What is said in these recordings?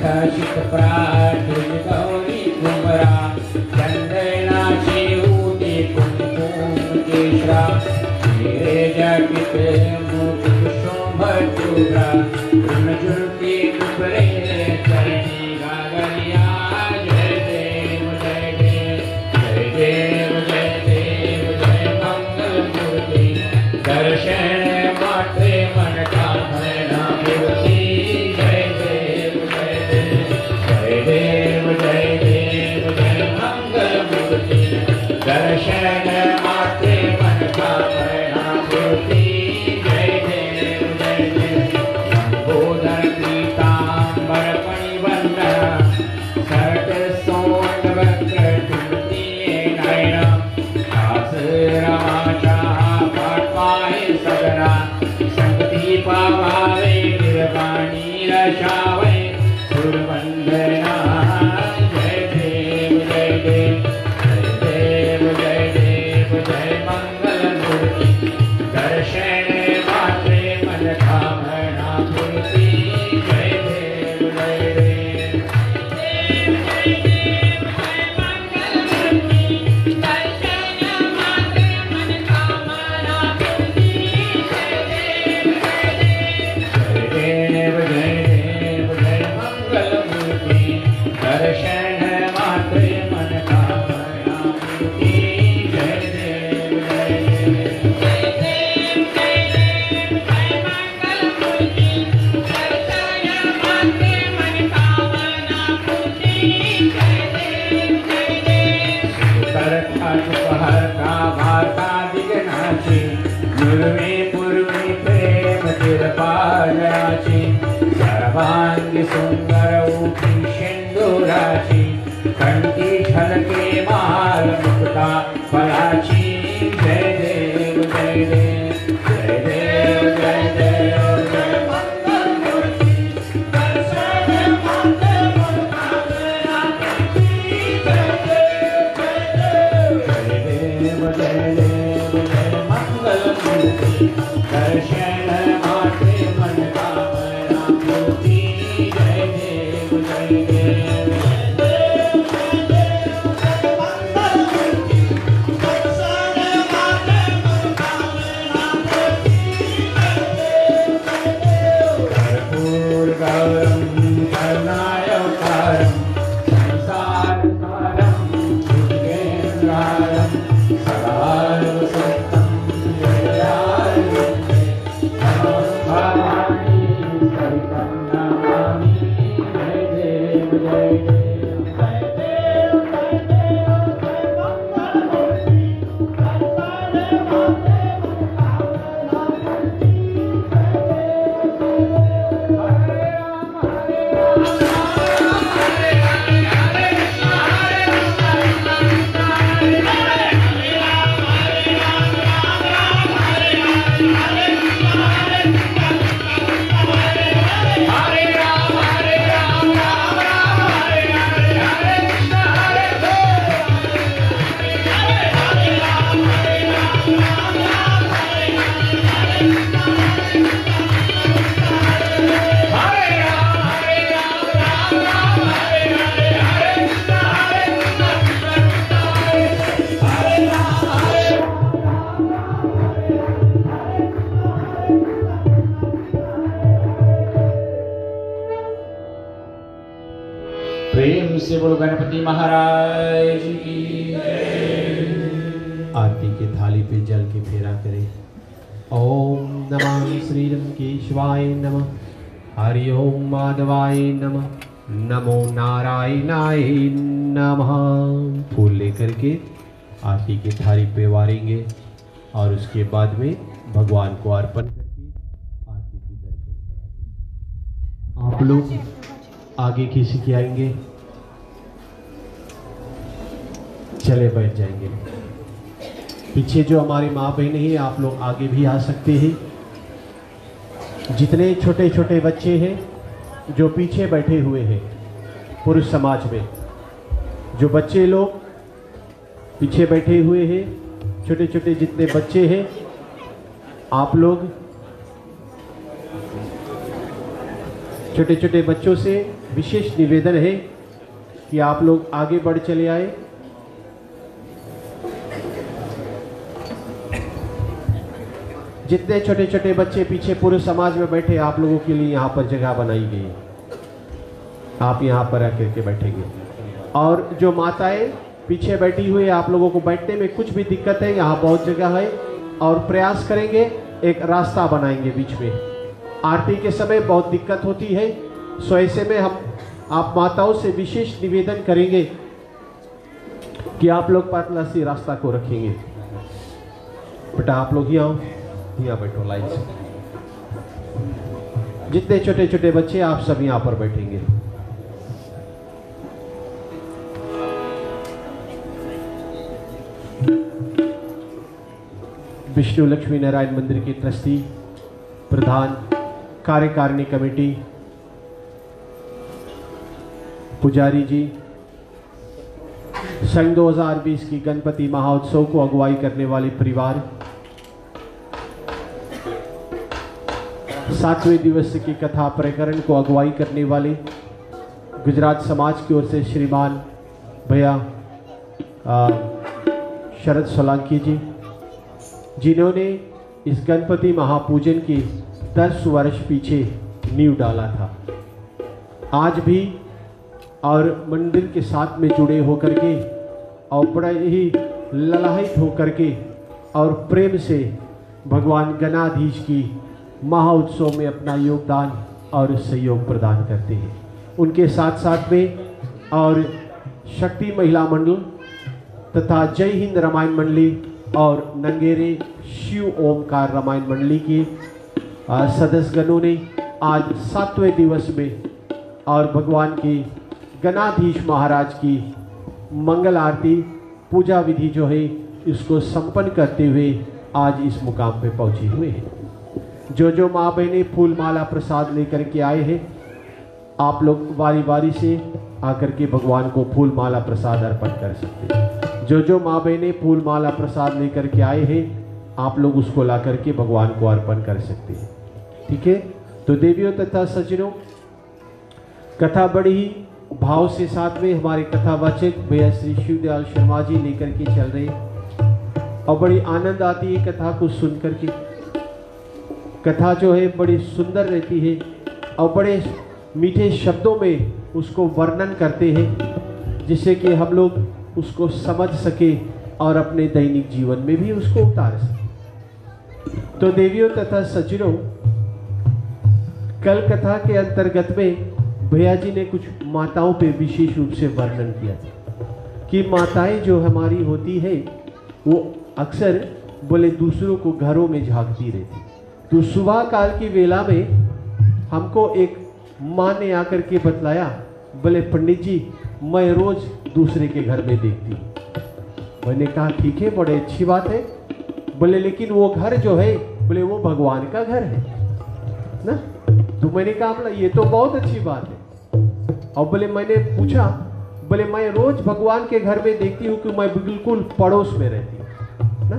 शित प्रार्थुज गौरी कुमरा चंदनाची उदी कुमकुम केशरा मेरे जगित मुकुट शोभ चूड़ा झुलती दुबरे चरणी गागरिया जय देव जय देव जय देव जय देव जय मंगल मूर्ति दर्शन मात्रे मन कामना मूर्ति जय देव जय देव जय देव जय मंगल मूर्ति दर्शन मात्रे मन कामना मूर्ति जय देव जय देव लंबोदर पीतांबर फणिवंदना सरट सोट वक्र तुलसी नयना दास रमाचा पाठवाए सदना संगति पावावे निर्वाणी रशावे सुरवंदना जय देव जय देव जय देव जय देव जय मंगल मूर्ति दर्शन मात्रे मन कामना मूर्ति जय देव जय देव दर्शन मात्रे मन कामना मूर्ति जय देव जय देव करता सुपहरता भारता दिगनाची पूर्वे पूर्वे प्रेम तिरपालाची सर्वांगी सुंदर उठी शेंदुराची कंठी छलके माल मुक्ता फलाची जय देव जय देव जय देव जय देव जय मंगल मूर्ति दर्शन मात्रे मन कामना मूर्ति जय देव जय देव जय मंगल मूर्ति दर्शन मात्रे मन कामना मूर्ति जय देव जय देव कर्पूर गौरम करुणावतारम संसार सारम भुजगेन्द्रारम सदा वसंतम जयार्जुने नमो भवानी सरितं नमामि जय देव जय देव जय देव जय देव जय मंगल मूर्ति दर्शन मात्रे मन कामना मूर्ति जय देव हरे राम हरे प्रेम से बोलो गणपति महाराज की आरती की थाली पे जल की फेरा करें। ओम नमः श्री रंकेश्वाय नमः, हरि ओम माधवाय नमः, नमो नारायणाय नमः। फूल लेकर के आरती की थाली पे वारेंगे और उसके बाद में भगवान को अर्पण करके आरती की दर्शन कराएंगे। आप लोग आगे किसी के आएंगे, चले बैठ जाएंगे। पीछे जो हमारी माँ बहनें हैं आप लोग आगे भी आ सकते हैं। जितने छोटे छोटे बच्चे हैं जो पीछे बैठे हुए हैं पुरुष समाज में, जो बच्चे लोग पीछे बैठे हुए हैं, छोटे छोटे जितने बच्चे हैं आप लोग छोटे छोटे बच्चों से विशेष निवेदन है कि आप लोग आगे बढ़ चले आए। जितने छोटे छोटे बच्चे पीछे पूरे समाज में बैठे, आप लोगों के लिए यहाँ पर जगह बनाई गई है, आप यहाँ पर आकर के बैठेंगे। और जो माताएं पीछे बैठी हुई, आप लोगों को बैठने में कुछ भी दिक्कत है, यहाँ बहुत जगह है, और प्रयास करेंगे एक रास्ता बनाएंगे बीच में। आरती के समय बहुत दिक्कत होती है, सो ऐसे में हम आप माताओं से विशेष निवेदन करेंगे कि आप लोग पतला सी रास्ता को रखेंगे। बेटा आप लोग ही आओ, यहाँ बैठो लाइन से। जितने छोटे छोटे बच्चे आप सब यहाँ पर बैठेंगे। विष्णु लक्ष्मी नारायण मंदिर के ट्रस्टी, प्रधान, कार्यकारिणी कमेटी, पुजारी जी, संघ 2020 की गणपति महोत्सव को अगुवाई करने वाले परिवार, 7वें दिवस की कथा प्रकरण को अगुवाई करने वाले गुजरात समाज की ओर से श्रीमान भैया शरद सोलंकी जी, जिन्होंने इस गणपति महापूजन के 10 वर्ष पीछे नींव डाला था। आज भी और मंदिर के साथ में जुड़े होकर के और बड़ा ही ललायित होकर के और प्रेम से भगवान गणाधीश की महाउत्सव में अपना योगदान और सहयोग प्रदान करते हैं। उनके साथ साथ में और शक्ति महिला मंडल तथा जय हिंद रामायण मंडली और नंगेरे शिव ओमकार रामायण मंडली के सदस्यगणों ने आज 7वें दिवस में और भगवान की गणाधीश महाराज की मंगल आरती पूजा विधि जो है इसको संपन्न करते हुए आज इस मुकाम पे पहुंचे हुए हैं। जो माँ बहनें फूल माला प्रसाद लेकर के आए हैं, आप लोग बारी बारी से आकर के भगवान को फूल माला प्रसाद अर्पण कर सकते हैं। जो माँ बहनें फूल माला प्रसाद लेकर के आए हैं, आप लोग उसको ला करके भगवान को अर्पण कर सकते हैं। ठीक है, तो देवियों तथा सज्जनों, कथा बड़ी ही भाव से साथ में हमारे कथावाचक भैया श्री शिवदयाल शर्मा जी लेकर के चल रहे हैं और बड़ी आनंद आती है कथा को सुन करके। कथा जो है बड़ी सुंदर रहती है और बड़े मीठे शब्दों में उसको वर्णन करते हैं, जिससे कि हम लोग उसको समझ सके और अपने दैनिक जीवन में भी उसको उतार सके। तो देवियों तथा सज्जनों, कल कथा के अंतर्गत में भैया जी ने कुछ माताओं पे विशेष रूप से वर्णन किया कि माताएं जो हमारी होती है वो अक्सर बोले दूसरों को घरों में झांकती रहती। तो सुबह काल की वेला में हमको एक माँ ने आकर के बतलाया, बोले पंडित जी मैं रोज दूसरे के घर में देखती। मैंने कहा ठीक है, बड़े अच्छी बात है। बोले लेकिन वो घर जो है बोले वो भगवान का घर है ना। तो मैंने कहा बोला ये तो बहुत अच्छी बात है। और बोले मैंने पूछा, बोले मैं रोज भगवान के घर में देखती हूँ कि मैं बिल्कुल पड़ोस में रहती हूँ ना।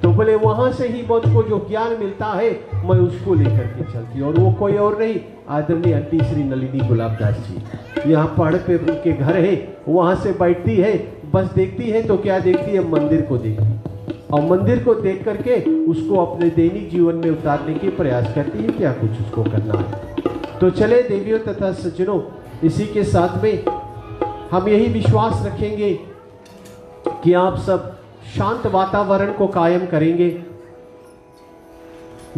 तो बोले वहां से ही मुझको जो ज्ञान मिलता है मैं उसको लेकर के चलती, और वो कोई और नहीं, आदरणीय आंटी श्री नलिनी गुलाबदास जी। यहाँ पहाड़ पे उनके घर है, वहां से बैठती है, बस देखती है तो क्या देखती है, मंदिर को देखती, और मंदिर को देख करके उसको अपने दैनिक जीवन में उतारने के प्रयास करती है, क्या कुछ उसको करना है। तो चले देवियों तथा सज्जनों, इसी के साथ में हम यही विश्वास रखेंगे कि आप सब शांत वातावरण को कायम करेंगे।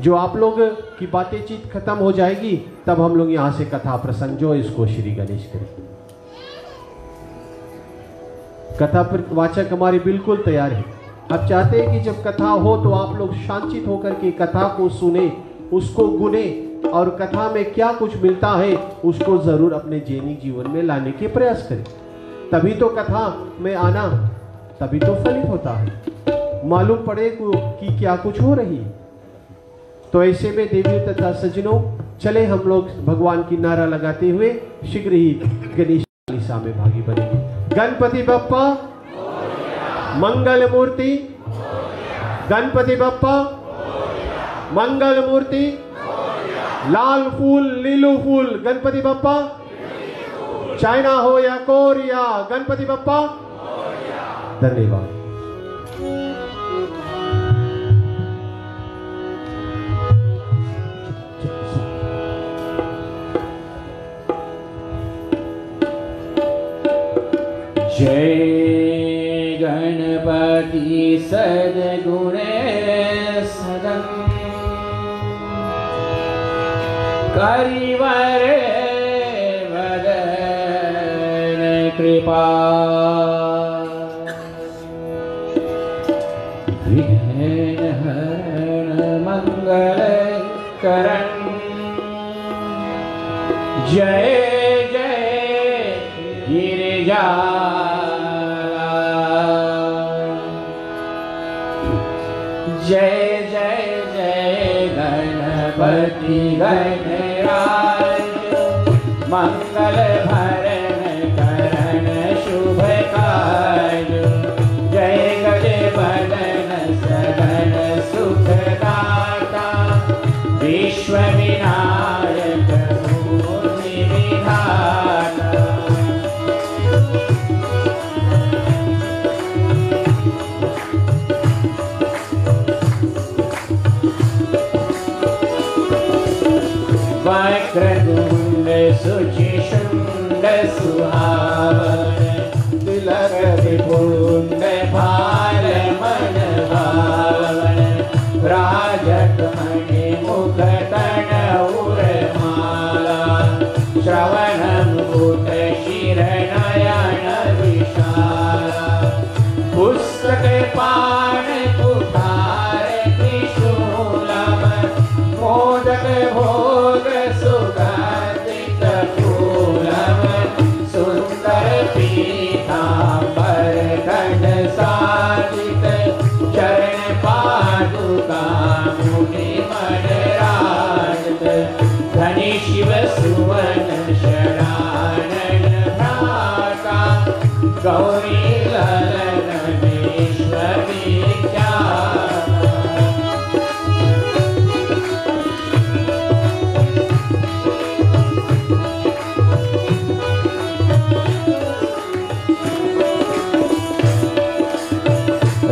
जो आप लोग की बातें चीत खत्म हो जाएगी तब हम लोग यहां से कथा प्रसंग जो इसको श्री गणेश करें। कथा वाचक हमारे बिल्कुल तैयार है। अब चाहते हैं कि जब कथा हो तो आप लोग शांतित होकर के कथा को सुने, उसको गुने, और कथा में क्या कुछ मिलता है उसको जरूर अपने दैनिक जीवन में लाने के प्रयास करें। तभी तो कथा में आना, तभी तो फलित होता है, मालूम पड़े कि क्या कुछ हो रही है। तो ऐसे में देवियों तथा सज्जनों, चले हम लोग भगवान की नारा लगाते हुए शीघ्र ही गणेश चालीसा में भागी बनेंगे। गणपति बप्पा मंगल मूर्ति, गणपति बप्पा मंगल मूर्ति, लाल फूल लीलू फूल गणपति बप्पा, चाइना हो या कोरिया गणपति बप्पा, धन्यवाद। जय गणपति सद्गुण सदन करिवर वदन कृपा विघ्न हरण मंगल करण जय जय गिरिजा जय जय जय गणपति गणराज मंगल भरण करण शुभ कार्य जय गज बदन सदन सुखदाता विश्व विनायक भूमि विधाता वक्रतुंड शुचिशुंड सुहावन तिलक विपुंड भाल मन भावन राजकमणि मुख तन उर माला श्रवण मुकुट शिर नयन विशाला पुस्तक पान कुठार त्रिशूलम मोदक भोग सुगंधित फूलम सुंदर पीतांबर गण साजित चरण पादुका मुनि मणराजित धनि शिव सुवन शरानन भ्राता गौरी ललन विश्व विख्याता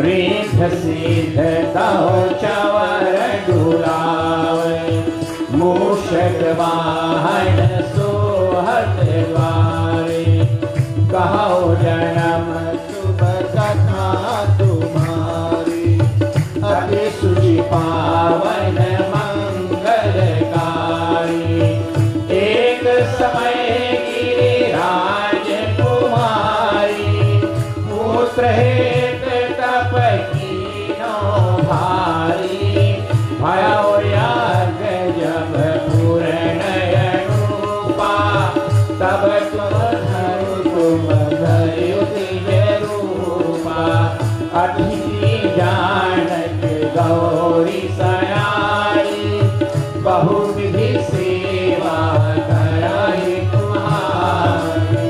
रिद्ध सिद्ध कहो चवर डुलावे मूषक वाहन सोहत द्वारे कहो जन्म शुभ कथा तुम्हारी अति शुचि पावन मंगलकारी एक समय गिरिराज कुमारी पुत्र हेत तप कीनो भारी भयो याग जब पूर्ण अनुपा तब तुम धरु दिव्य रूपा अतिथि जानक गौरी सयारी बहुविधि सेवा कराई तुम्हारी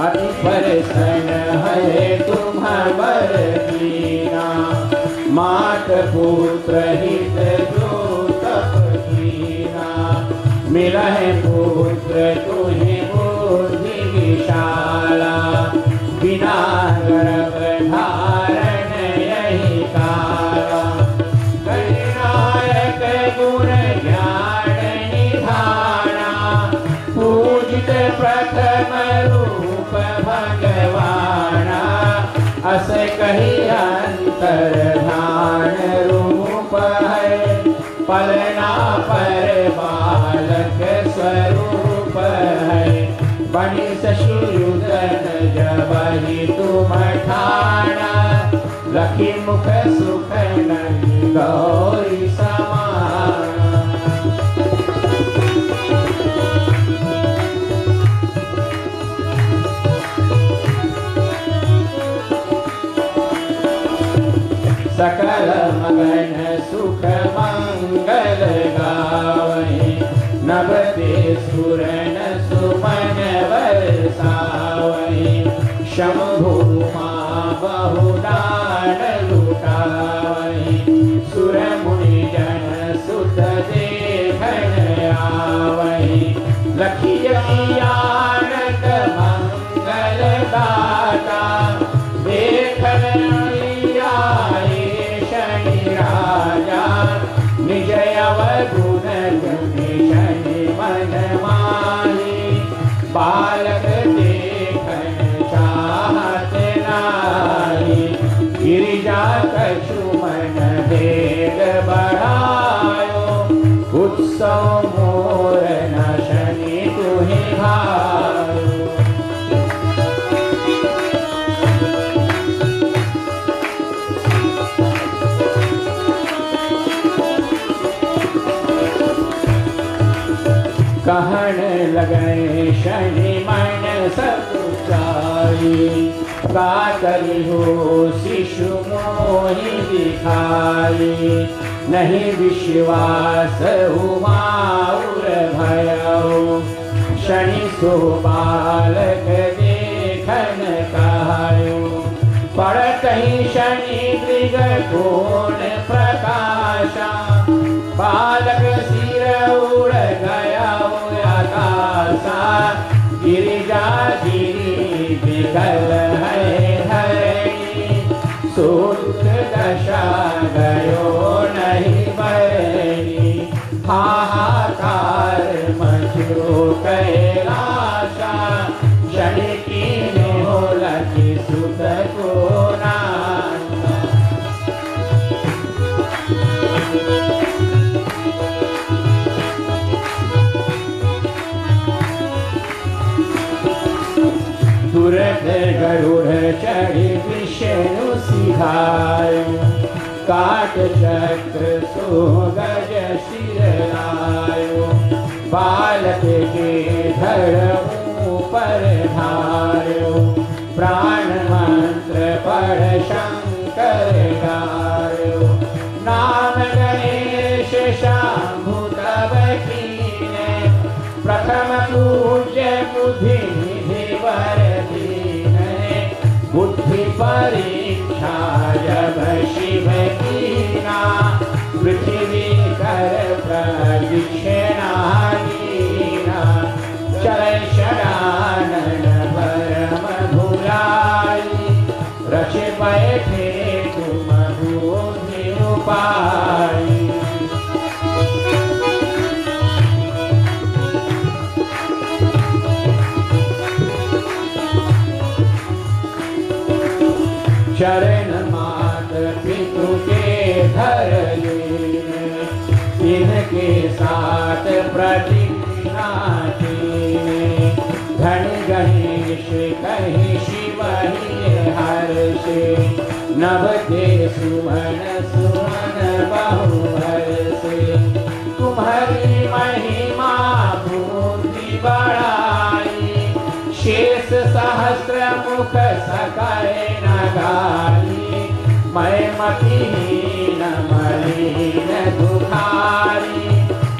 अति प्रसन्न है तुम वर कीना मात पुत्र हित जो तप कीना मिलह पुत्र तुम्हें बुद्धि विशाला बिना गर्भ धारण यही काला गणनायक गुण ज्ञान निधाना पूजित प्रथम रूप भगवाना अस कही अंतर ध्यान रूप है पलना पर बालक स्वरूप है बणि सशुयुदन जब ही तुम ठाना लखी मुख सुख नंद गौरी समाना सकल मगन सुख मंगल गावै नभते सुरन सुमन वर्षा शंभुमा बहुदान लुटावहि सुर मुनि जन सुत देखन आवहि लखिय आनंद मंगल दाता देखन आए शनि राजा निज अवगुण गुण शनि मन माही बालक देखन चाहत नारी गिरिजा कछु मन भेद बढ़ायो उत्सव मोर न शनि तुहि भायो कहन लगे शनि मन सकुचाई का करी हो शिशु मोहि दिखाई नहीं विश्वास हुआ उर भयो शनि सो बालक देखन कहायो पड़त ही शनि मृग कोण प्रकाशा बालक सिर उड़ गया आकाशा गिरिजा गिरी विकल है हरि सूत दशा गयो नहीं बरी हाहाकार मचो कैलाशा शनि की हो लगी सुत को नाशा तुरंत गरुड़ चढ़ी विष्णु सिधायो काट चक्र सो गज सिर लायो बालक के धड़ ऊपर धार्यो प्राण मंत्र पढ़ शंकर गायो नाम गणेश शंभु तब कीने प्रथम पूज्य बुद्धि निधिवर दीने बुद्धि परीक्षा जब शिव कीना पृथ्वी कर प्रदक्षिणा कीना चले शरानन परम भुलाई रच बैठे तुम बुद्धि उपाई चरण मात पितु के धर इनके साथ प्रतिज्ञा कीने धन गणेश कहि शिव ही हर्ष नभ के सुमन सुमन बहु से तुम्हारी महिमा बुद्धि बढ़ाई शेष सहस्र मुख सकाए न गाई मैं मतिहीन मलिन दुखारी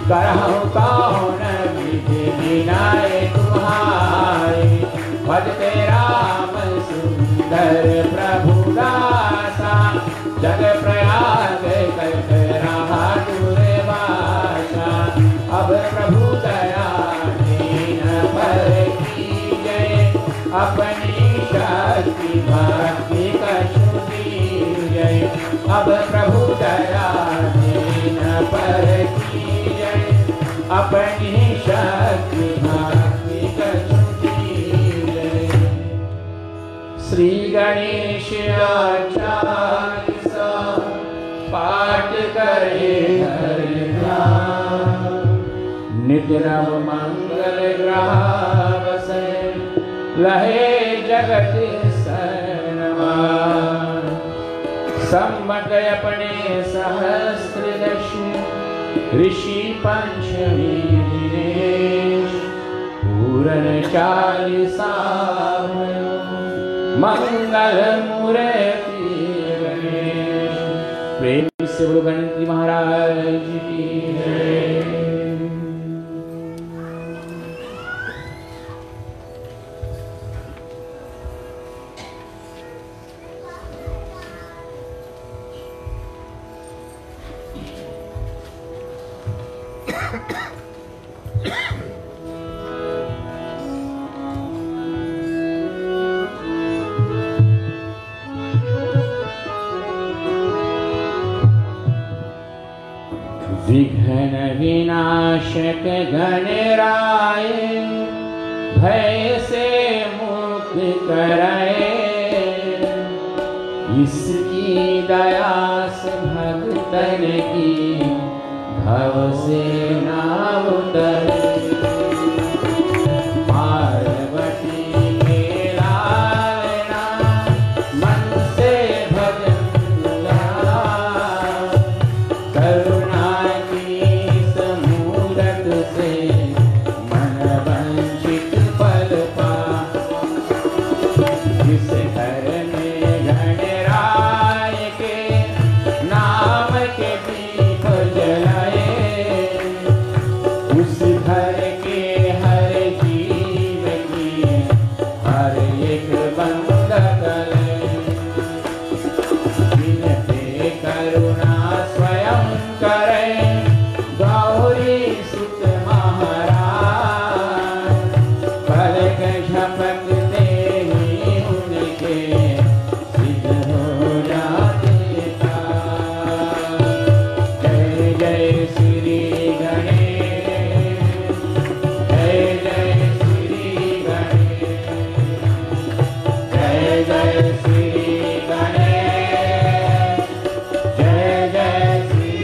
करहु कौन विधि विनय तुम्हारी भजते राम सुंदर प्रभु दासा जग प्रयाग करत रहा दुर्वासा अब प्रभु दया दीन पर कीजय अपनी शक्ति भक्ति कछु दीजय अब प्रभु दया दीन पर कीजय अपनी शक्ति भक्ति कछु दीजय श्री गणेश आचार्य सा पाठ करे हरि नाम नित्य नव मंगल ग्रह बसे लहे जगत सनमान सम्मत अपने सहस्त्रदशी ऋषि पंचमी दिनेश पूरन 40 मंगल मूर्ति गणेश प्रेम से बोलो गणपति महाराज की जय। जन विनाशक गणराय, भय से मुक्त कराए। इसकी दया से भक्तन की भव से ना उतरे। पार्वती के लालना मन से भजन गा, करुणा की समूरत से मन वंचित पल पा। इस घर में गणराय के नाम के दीप जलाए, उस घर के हर जीव की हर एक बंद गले। बिनते करुणा स्वयं करे गौरी सुत महाराज, पलक झपकते ही उनके सिद्ध हो जाते काज। जय जय श्री गणेश, जय जय श्री गणेश, जय जय श्री गणेश, जय जय श्री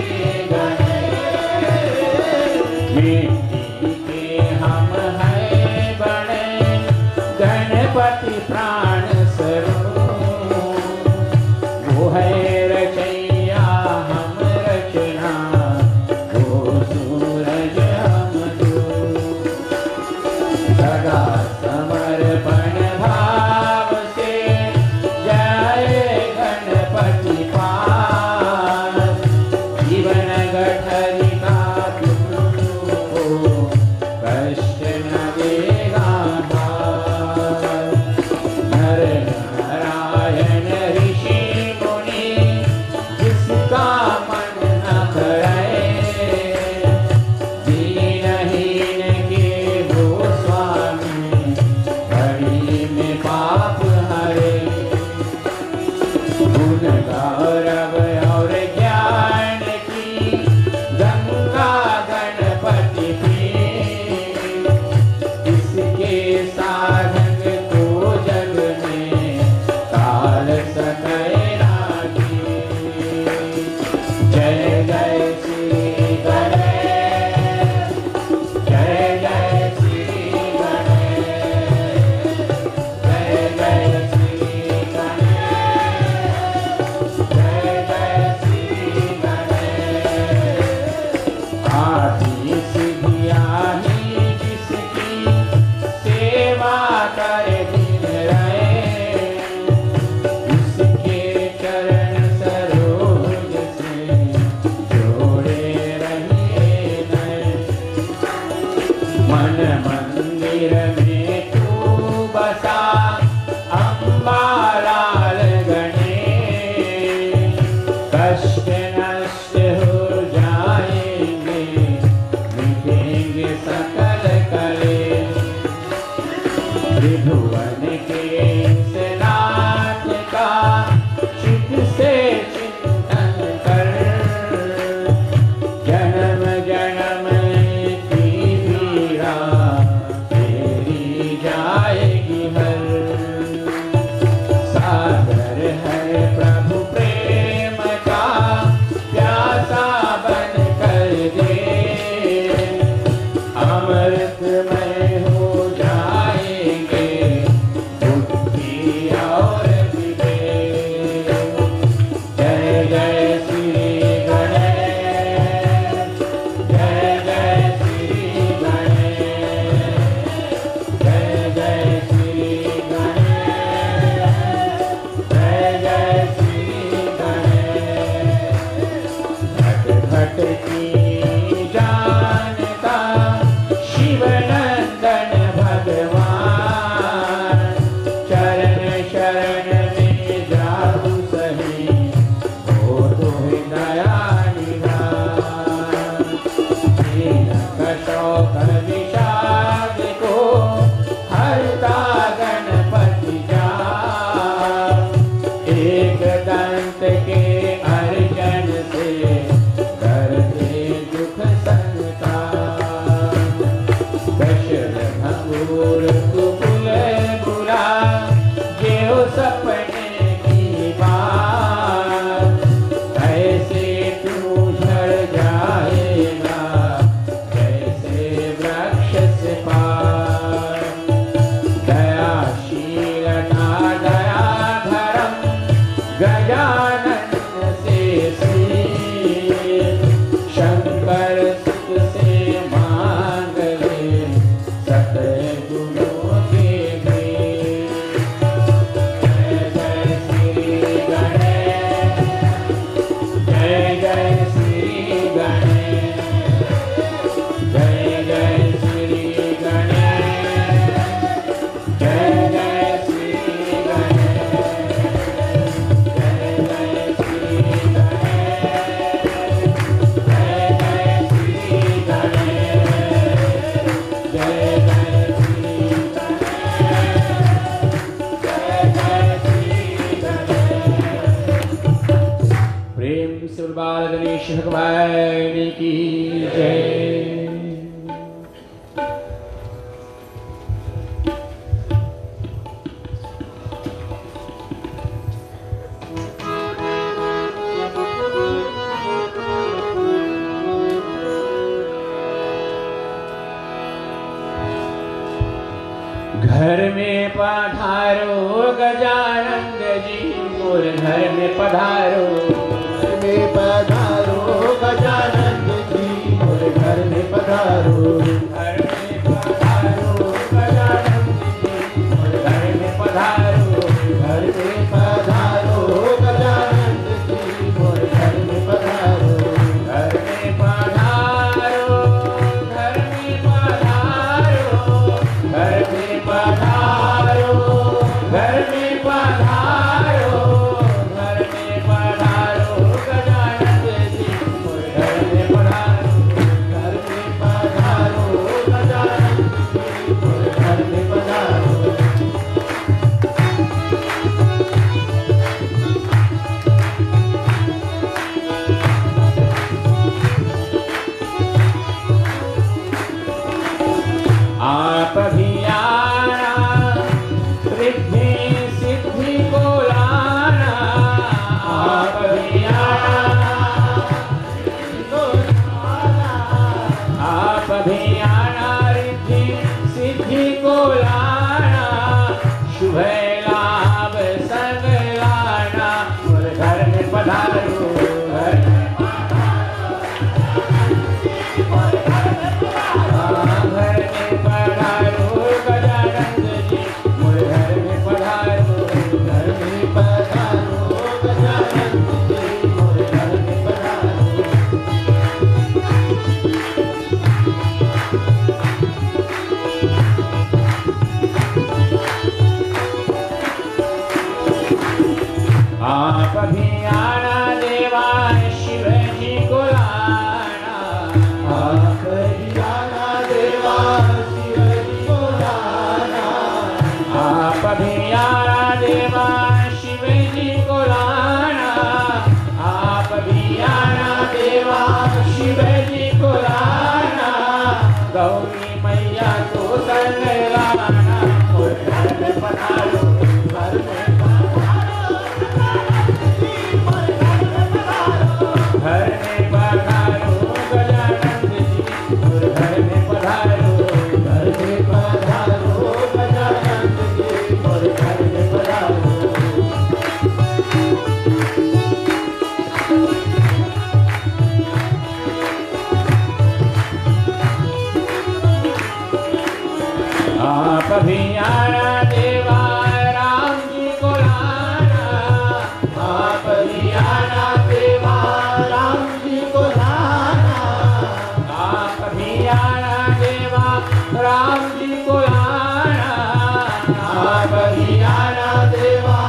गणेश। मिट्टी के हम हैं बने गणपति प्राण स्वरूप, वो है रचैया हम रचना, वो सूरज हम धूप। सदा समर्पण भाव से जय गणपति पास, जीवन गठरी का तुमको कष्ट न देगा हार। नर नारायण ऋषि मुनि जिसका मन न करे, दीनहीन के वो स्वामी बड़ी में पाप हरे। गुण गौरव और ज्ञान की गंगा गणपति पी, इसके साधक को जग में काल सकै राखी। जय जय श्री गणेश, जय जय श्री गणेश, जय जय श्री गणेश, जय जय श्री गणेश। आदि सिद्धियाँ ही जिसकी सेवा करे दिन रहे, उसके चरण सरोज से जोड़े रहिए नए। मन मंदिर में तू बसा अम्बालाल गणेश, कष्ट नष्ट हो जाएंगे मिटेंगे सकल कलेश। त्रिभुवन के इस नाथ का चित से चिंतन कर, जन्म जन्म की पीड़ा तेरी जाएगी हर। सागर है प्रभु प्रेम का प्रेम से बाल गणेश भगवान की जय। घर में पधारो गजानंद जी, मोर घर में पधारो, घर में पधारो गजानंद जी, मोर घर में पधारो। घर में पधारो गजानंद जी, मोर घर में पधारो, घर में पधारो गजानंद जी, मोर घर में पधारो। घर में पधारो, घर में पधारो, घर में पधारो, घर में पधारो, घर में पधारो गजानंद जी, मोर घर में पधारो, घर में पधारो गजानंद जी, मोर घर में पधारो। आप भी आना, रिद्धि सिद्धि को लाना, आप भी आना, आप भी आना, रिद्धि सिद्धि को लाना, शुभ लाभ संग लाना, मोर घर में पधारो, घर में घर में पधारो गजानंद जी, मोर घर में पधारो, घर में पधारो गजानंद जी, मोर घर में पधारो। आप भी आना देवा शिव जी को लाना, आप ही आना देवा शिव जी को लाना। आप भी आना देवा शिव जी को लाना, आप भी आना देवा शिव जी को लाना, गौरी मैया को संग लाना, मोर घर में पधारो, घर में घर में पधारो गजानंद जी, मोर घर में पधारो, घर में पधारो गजानंद जी, मोर घर में पधारो। आप भी आना देवा राम जी को लाना, आप ही आना देवा राम जी को लाना। आप भी आना देवा राम जी को लाना, आप ही आना देवा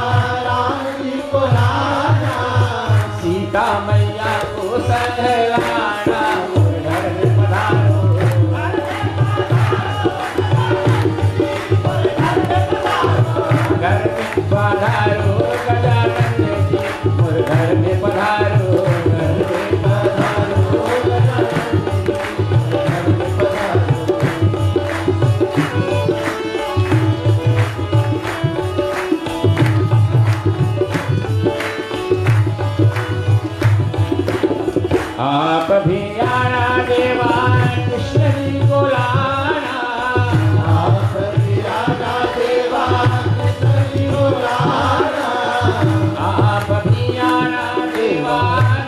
राम जी को लाना। सीता मैया को संग लाना, मोर घर में पधारो, घर में पधारो गजानंद जी, मोर घर में पधारो, घर में पधारो गजानंद जी, घर में पधारो। आप भी आना देवा कृष्ण जी को लाना, आप ही आना देवा कृष्ण जी को लाना। आप भी आना देवा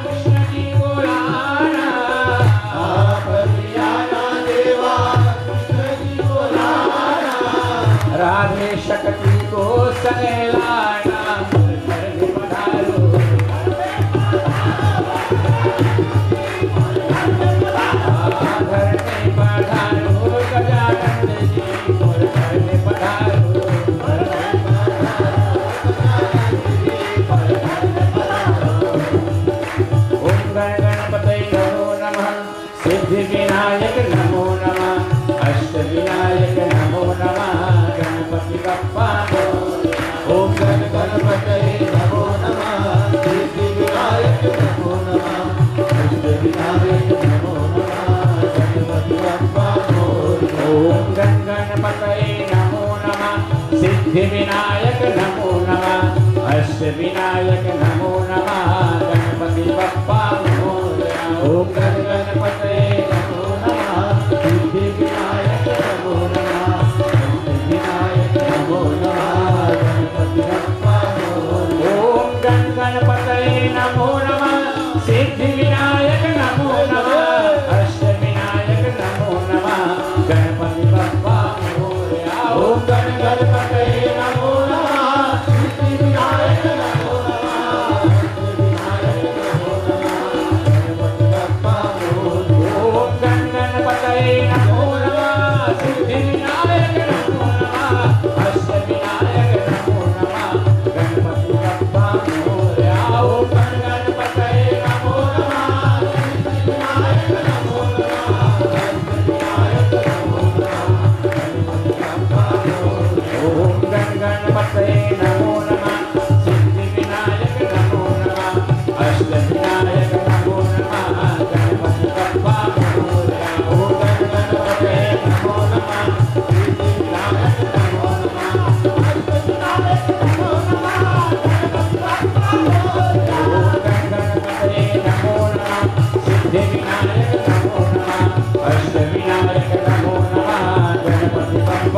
कृष्ण जी को लाना, आप ही आना देवा कृष्ण जी को लाना। राधे शक्ति को संग लाना, मोर घर में पधारो, सिद्धि विनायक नमो नमः, अष्ट विनायक नमो नमः, गणपति बप्पा मोरया। ओम गणपते नमो नमः, सिद्धि विनायक नमो नमः, अष्ट विनायक नमो नमः, गणपति बप्पा मोरया। ओम गणपते नमो नमः, सिद्धि विनायक नमो नमः, अष्ट विनायक नमो नमः, गणपति बप्पा मोरया। ओम गणपते नमो नमः, सिद्धि विनायक नमो नमः, अष्ट विनायक नमो नमः, गणपति बप्पा मोरया। ओम गणपते नमो नमः, सिद्धि विनायक नमो नमः, अष्ट विनायक नमो नमः, गणपति बप्पा मोरया। ओम गणपते नमो नमः, सिद्धि विनायक नमो नमः, अष्ट विनायक नमो नमः, गणपति बप्पा मोरया। ओम गणपते नमो नमः, सिद्धि विनायक नमो नमः, अष्ट विनायक नमो नमः, गणपति बप्पा मोरया। ओम गणपते नमो नमः, सिद्धि विनायक नमो नमः, अष्ट विनायक नमो नमः, गणपति बप्पा मोरया। ओम गणपते नमो नमः, सिद्धि विनायक नमो नमः, अष्ट विनायक नमो नमः, गणपति बप्पा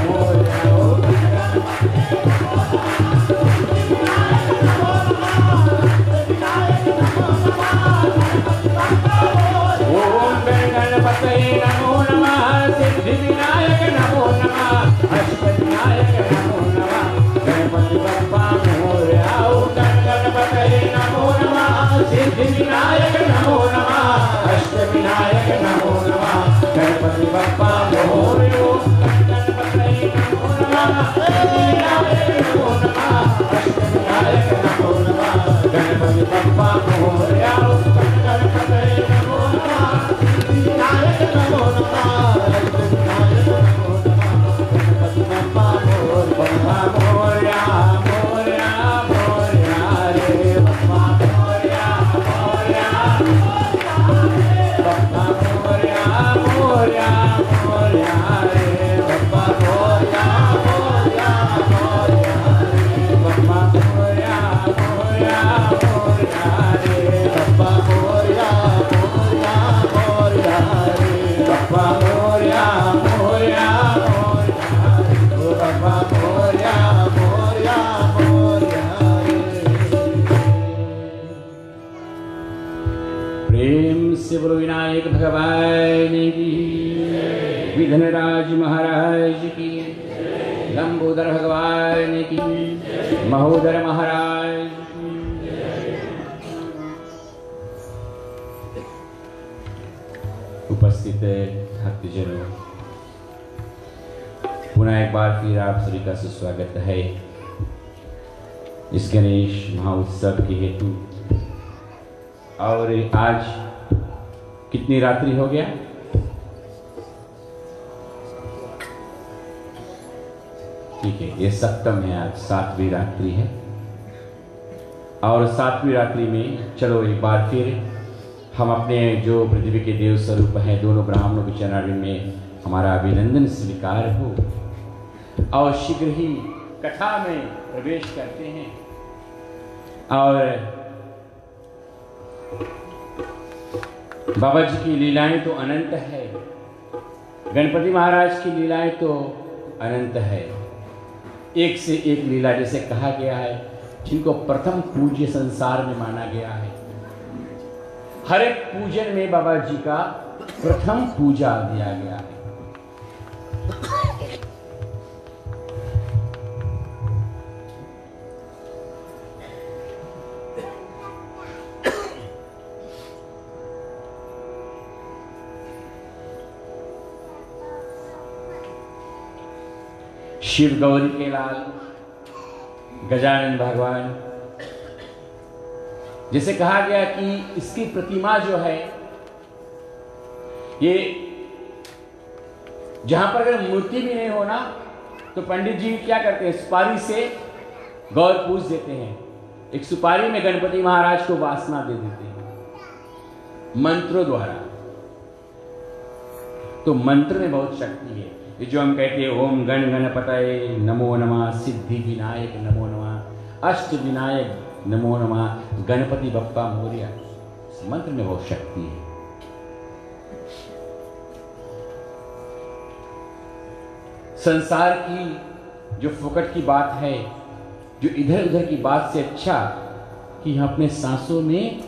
मोरया। ओम गणपते नमो नमः, सिद्धि विनायक नमो नमः, अष्ट विनायक नमो नमः, गणपति बप्पा मोरया। ओम गणपते नमो नमः, सिद्धि विनायक नमो नमः, अष्ट विनायक नमो नमः, गणपति बप्पा मोरया। ओम गणपते नमो नमः, सिद्धि विनायक नमो नमः, अष्ट विनायक नमो नमः, गणपति बप्पा मोरया। ओम गणपते नमो नमः, सिद्धि विनायक नमो नमः, अष्ट विनायक नमो नमः, गणपति बप्पा मोरया। ओम गणपते नमो नमः, सिद्धि विनायक नमो नमः, अष्ट विनायक नमो नमः, गणपति बप्पा मोरया। मोरया मोरया रे बप्पा मोरया, मोरया बप्पा मोरया, मोरया मोरया रे बप्पा मोरया, मोरया मोरया रे बप्पा मोरया, मोरया मोरया रे बप्पा मोरया, मोरया मोरया रे बप्पा मोरया, मोरया मोरया रे बप्पा मोरया, मोरया मोरया रे। प्रेम से बोलो विनायक भगवान की, विघ्नराज महाराज की, लंबोदर भगवान की, महोदर महाराज की। उपस्थित भक्तजनों, पुनः एक बार फिर आप सभी का सुस्वागत है इस गणेश महाउत्सव के हेतु। और आज कितनी रात्रि हो गया? ठीक है, ये सप्तम है, आज 7वीं रात्रि है। और 7वीं रात्रि में चलो एक बार फिर हम अपने जो पृथ्वी के देव स्वरूप हैं दोनों ब्राह्मणों के चरण में हमारा अभिनंदन स्वीकार हो और शीघ्र ही कथा में प्रवेश करते हैं। और बाबा जी की लीलाएं तो अनंत है, गणपति महाराज की लीलाएं तो अनंत है। एक से एक लीला, जैसे कहा गया है, जिनको प्रथम पूज्य संसार में माना गया है। हर एक पूजन में बाबा जी का प्रथम पूजा दिया गया है। शिव गौरी के लाल गजानन भगवान, जैसे कहा गया कि इसकी प्रतिमा जो है, ये जहां पर अगर मूर्ति भी नहीं होना तो पंडित जी क्या करते हैं, सुपारी से गौर पूज देते हैं। एक सुपारी में गणपति महाराज को वासना दे देते हैं मंत्रों द्वारा। तो मंत्र में बहुत शक्ति है। ये जो हम कहते हैं ओम गण गणपतये नमो नमः, सिद्धि विनायक नमो नमः, अष्ट विनायक नमो नमः, गणपति बप्पा मोरिया, इस मंत्र में वो शक्ति है। संसार की जो फुकट की बात है, जो इधर उधर की बात से अच्छा कि हम अपने सांसों में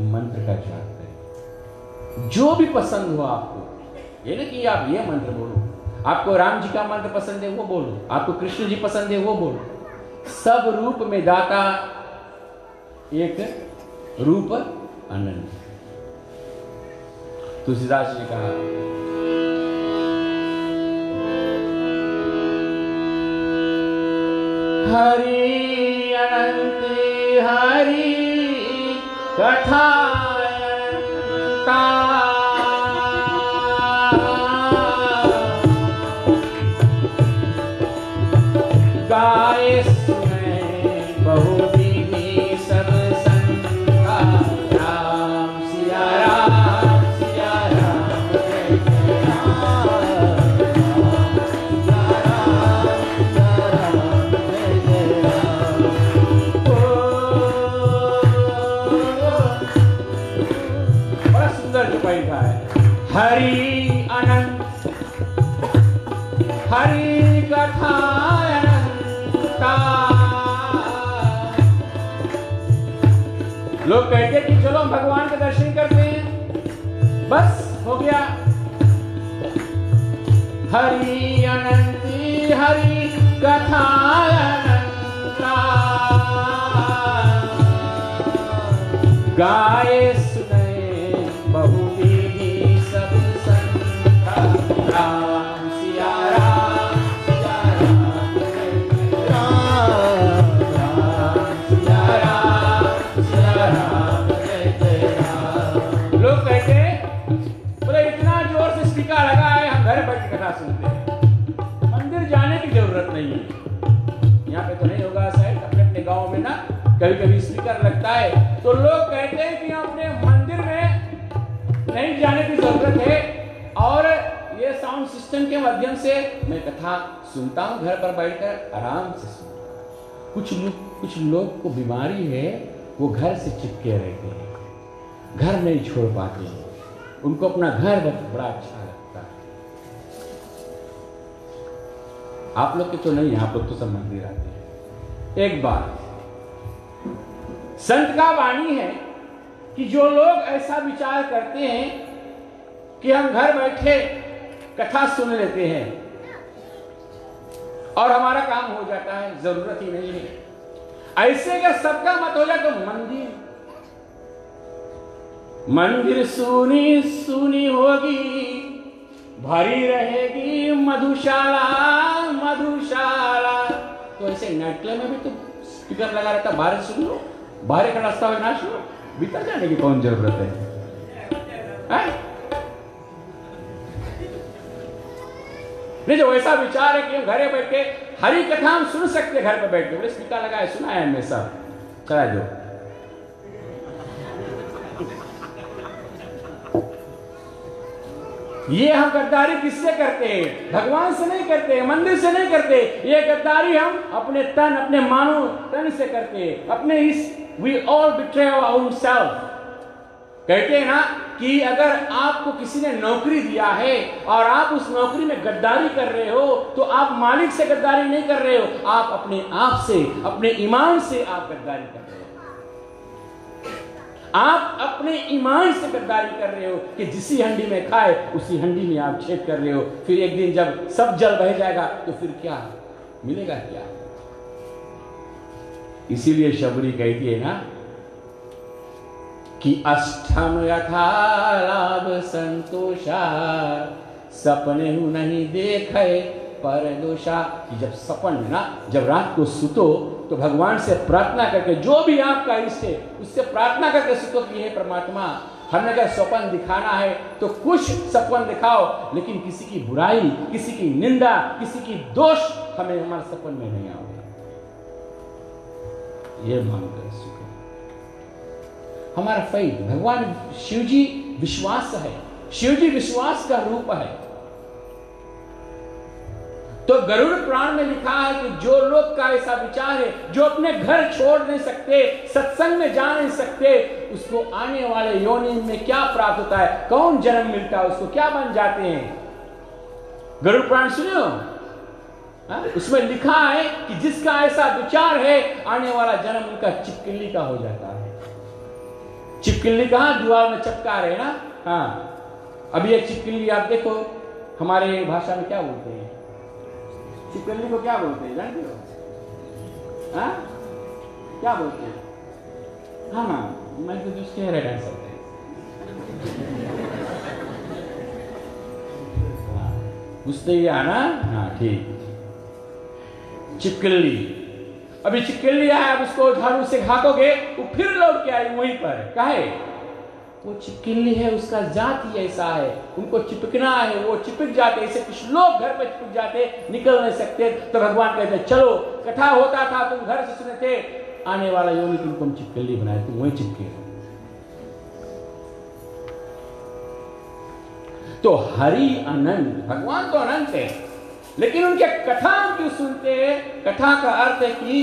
मंत्र का जाप करें। जो भी पसंद हो आपको, ये ना कि आप ये मंत्र बोलो, आपको राम जी का मंत्र पसंद है वो बोलो, आपको कृष्ण जी पसंद है वो बोलो। सब रूप में दाता एक रूप अनंत। तुलसीदास जी ने कहा हरि अनंत हरि कथा गाए सुने बहु विधि सब संता, राम सिया राम सिया राम जय जय राम, बड़ा सुंदर जो बैठा है। हरि अनंत हरि कथा अनंता। लोग कहते हैं कि चलो हम भगवान के दर्शन करते हैं, बस हो गया। हरि अनंत हरि कथा अनंता, गाए सुने बहु विधि सब संता, राम सिया राम सिया राम जय राम, राम सिया राम जय जय राम। लोग कहते हैं बोले इतना जोर से स्पीकर लगा है, हम घर बैठ के कथा सुनते हैं, मंदिर जाने की जरूरत नहीं है। यहाँ पे तो नहीं होगा शायद, अपने अपने गाँव में ना कभी कभी स्पीकर लगता है, तो लोग कहते हैं कि अपने मंदिर में नहीं जाने की जरूरत है, और ये साउंड सिस्टम के माध्यम से मैं कथा सुनता हूँ घर पर बैठकर आराम से सुनता। कुछ लोग को बीमारी है, वो घर से चिपके रहते हैं, घर नहीं छोड़ पाते हैं, उनको अपना घर बड़ा अच्छा लगता है। आप लोग के तो नहीं, आप लोग तो सब मंदिर आते हैं। एक बात संत का वाणी है कि जो लोग ऐसा विचार करते हैं कि हम घर बैठे कथा सुन लेते हैं और हमारा काम हो जाता है, जरूरत ही नहीं है, ऐसे अगर सबका मत हो जाए तो मंदिर सुनी सुनी होगी, भरी रहेगी मधुशाला मधुशाला। तो ऐसे नाइट क्लब में भी तो स्पीकर लगा रहता, बाहर सुन लो, बाहर का रास्ता हो ना सुनो, भीतर जाने की कौन जरूरत है? नहीं, जो ऐसा विचार है कि हम घरे बैठ के हरी कथा हम सुन सकते, घर पे बैठ के, बोले स्पीकर लगा है, सुना है हमने सब, चला जो। ये हम गद्दारी किससे करते हैं? भगवान से नहीं करते, मंदिर से नहीं करते, ये गद्दारी हम अपने तन, अपने मानो तन से करते हैं, अपने इस we all betray our own self। कहते हैं ना कि अगर आपको किसी ने नौकरी दिया है और आप उस नौकरी में गद्दारी कर रहे हो, तो आप मालिक से गद्दारी नहीं कर रहे हो, आप अपने आप से, अपने ईमान से आप गद्दारी कर रहे हो। आप अपने ईमान से गद्दारी कर रहे हो कि जिसी हंडी में खाए उसी हंडी में आप छेद कर रहे हो। फिर एक दिन जब सब जल बह जाएगा तो फिर क्या मिलेगा? क्या? इसीलिए शबरी कहती है ना कि अष्टम यथा लाभ संतोषा, सपने नहीं देखे पर दोषा। कि जब सपन में ना, जब रात को सुतो तो भगवान से प्रार्थना करके, जो भी आपका इष्ट है उससे प्रार्थना करके सुतो कि हे परमात्मा, हमें अगर सपन दिखाना है तो कुछ सपन दिखाओ, लेकिन किसी की बुराई, किसी की निंदा, किसी की दोष हमें हमारे सपन में नहीं आओगे। ये मानकर सुख हमारा फेथ, भगवान शिव जी विश्वास है, शिव जी विश्वास का रूप है। तो गरुड़ पुराण में लिखा है कि जो लोग का ऐसा विचार है, जो अपने घर छोड़ नहीं सकते, सत्संग में जा नहीं सकते, उसको आने वाले योनि में क्या प्राप्त होता है, कौन जन्म मिलता है, उसको क्या बन जाते हैं। गरुड़ पुराण सुनियो, उसमें लिखा है कि जिसका ऐसा विचार है, आने वाला जन्म उनका चिपकिली का हो जाता है। चिपकिली कहां दीवार में चिपका रहे ना। हाँ, अभी एक चिपकिली आप देखो, हमारे भाषा में क्या बोलते हैं, चिपकली को क्या बोलते हैं जानते हो? हाँ, क्या बोलते हैं? हाँ हाँ, मैं तो just कह रहा सकते हैं। पूछते ही आना। हाँ ठीक, चिपकली। अभी चिपकली आया, अब उसको झाड़ू से घाकोगे, वो फिर लौट के आई वहीं पर। काहे? वो चिपकली है, उसका जात ही ऐसा है, उनको चिपकना है, वो चिपक जाते। ऐसे कुछ लोग घर पे चिपक जाते, निकल नहीं सकते, तो भगवान कहते चलो, कथा होता था, तुम घर से सुने थे, आने वाला योनि तुमको हम चिपकली बनाए, तुम वहीं चिपके हो। तो हरि अनंत, भगवान तो अनंत है, लेकिन उनके कथा क्यों सुनते हैं? कथा का अर्थ है कि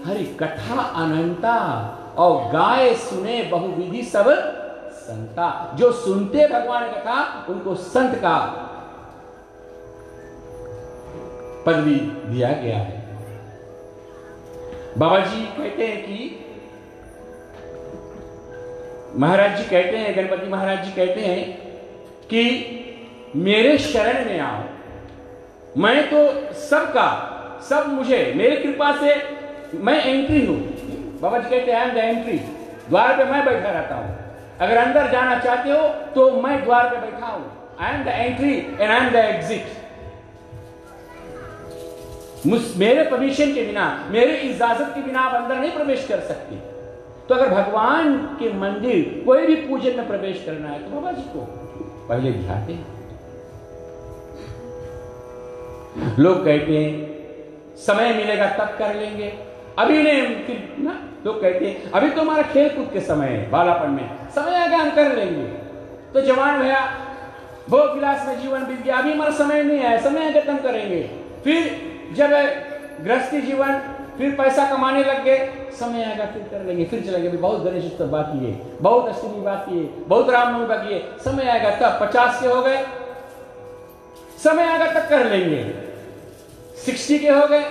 हरि कथा अनंता, और गाय सुने बहुविधि सब संता। जो सुनते भगवान कथा, उनको संत का पदवी दिया गया है। बाबा जी कहते हैं कि महाराज जी कहते हैं, गणपति महाराज जी कहते हैं कि मेरे शरण में आओ, मैं तो सबका सब, मुझे मेरी कृपा से मैं एंट्री हूं। बाबा जी कहते हैं आई एम द एंट्री, द्वार पे मैं बैठा रहता हूं। अगर अंदर जाना चाहते हो तो मैं द्वार पे बैठा हूं। I am the entry and I am the exit. मेरे परमिशन के बिना, मेरे इजाजत के बिना आप अंदर नहीं प्रवेश कर सकते। तो अगर भगवान के मंदिर कोई भी पूजन में प्रवेश करना है तो बाबा जी को पहले ध्याते हैं। लोग कहते हैं समय मिलेगा तब कर लेंगे, अभी नहीं, फिर ना लोग कहते हैं अभी तो हमारा खेल कूद के समय है, बालापन में, समय आगे हम कर लेंगे। तो जवान भैया भोग विलास में जीवन बीत गया, अभी हमारा समय नहीं है, समय आगे हम करेंगे। फिर जब गृहस्थी जीवन, फिर पैसा कमाने लग गए, समय आएगा फिर कर लेंगे, फिर चलेंगे। अभी बहुत गणेश उत्सव बाकी है, बहुत अष्टमी बाकी है, बहुत रामनवमी बाकी है, समय आएगा तब। 50 के हो गए, समय आएगा तब कर लेंगे। 60 के हो गए,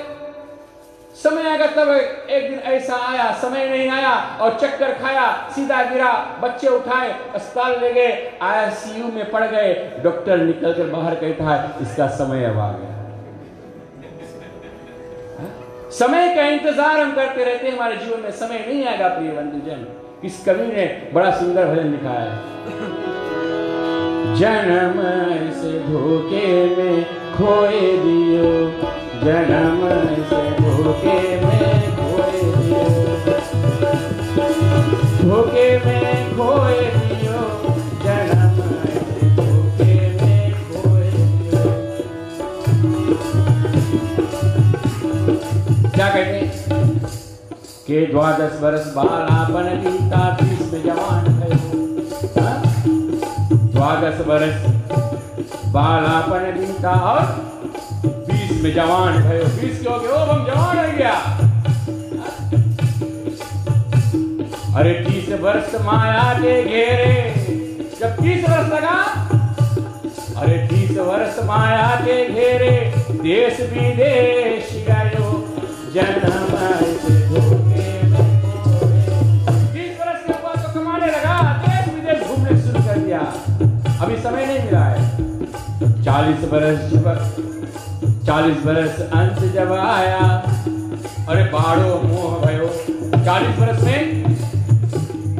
समय आएगा तब। एक दिन ऐसा आया, समय नहीं आया और चक्कर खाया, सीधा गिरा, बच्चे उठाए, अस्पताल ले गए, ICU में पड़ गए, डॉक्टर निकल कर बाहर कहता है इसका समय अब आ गया। समय का इंतजार हम करते रहते हैं, हमारे जीवन में समय नहीं आएगा। प्रिय बंधुजन, इस कवि ने बड़ा सुंदर भजन लिखा है। जन्म से धोखे में खोए दियो, जन्म से धोखे में खोए दियो, धोखे में खोए दियो, जन्म से धोखे में खोए दियो। क्या कहते हैं कि 12 वर्ष बालापन बीता, 30 में जवान भयो। 12 वर्ष बालापन बीता और 20 में जवान भयो। 20 के हो गए, ओ हम जवान हो गया। अरे 30 वर्ष माया के घेरे, जब 30 वर्ष लगा, अरे 30 वर्ष माया के घेरे, देश विदेश गयो, जन्म से धोखे में खोए। 30 वर्ष के बाद तो कमाने लगा, देश विदेश घूमने शुरू कर दिया। अभी समय नहीं मिला है। 40 वर्ष अंत जब आया, अरे बाड़ो मोह भयो। 40 वर्ष में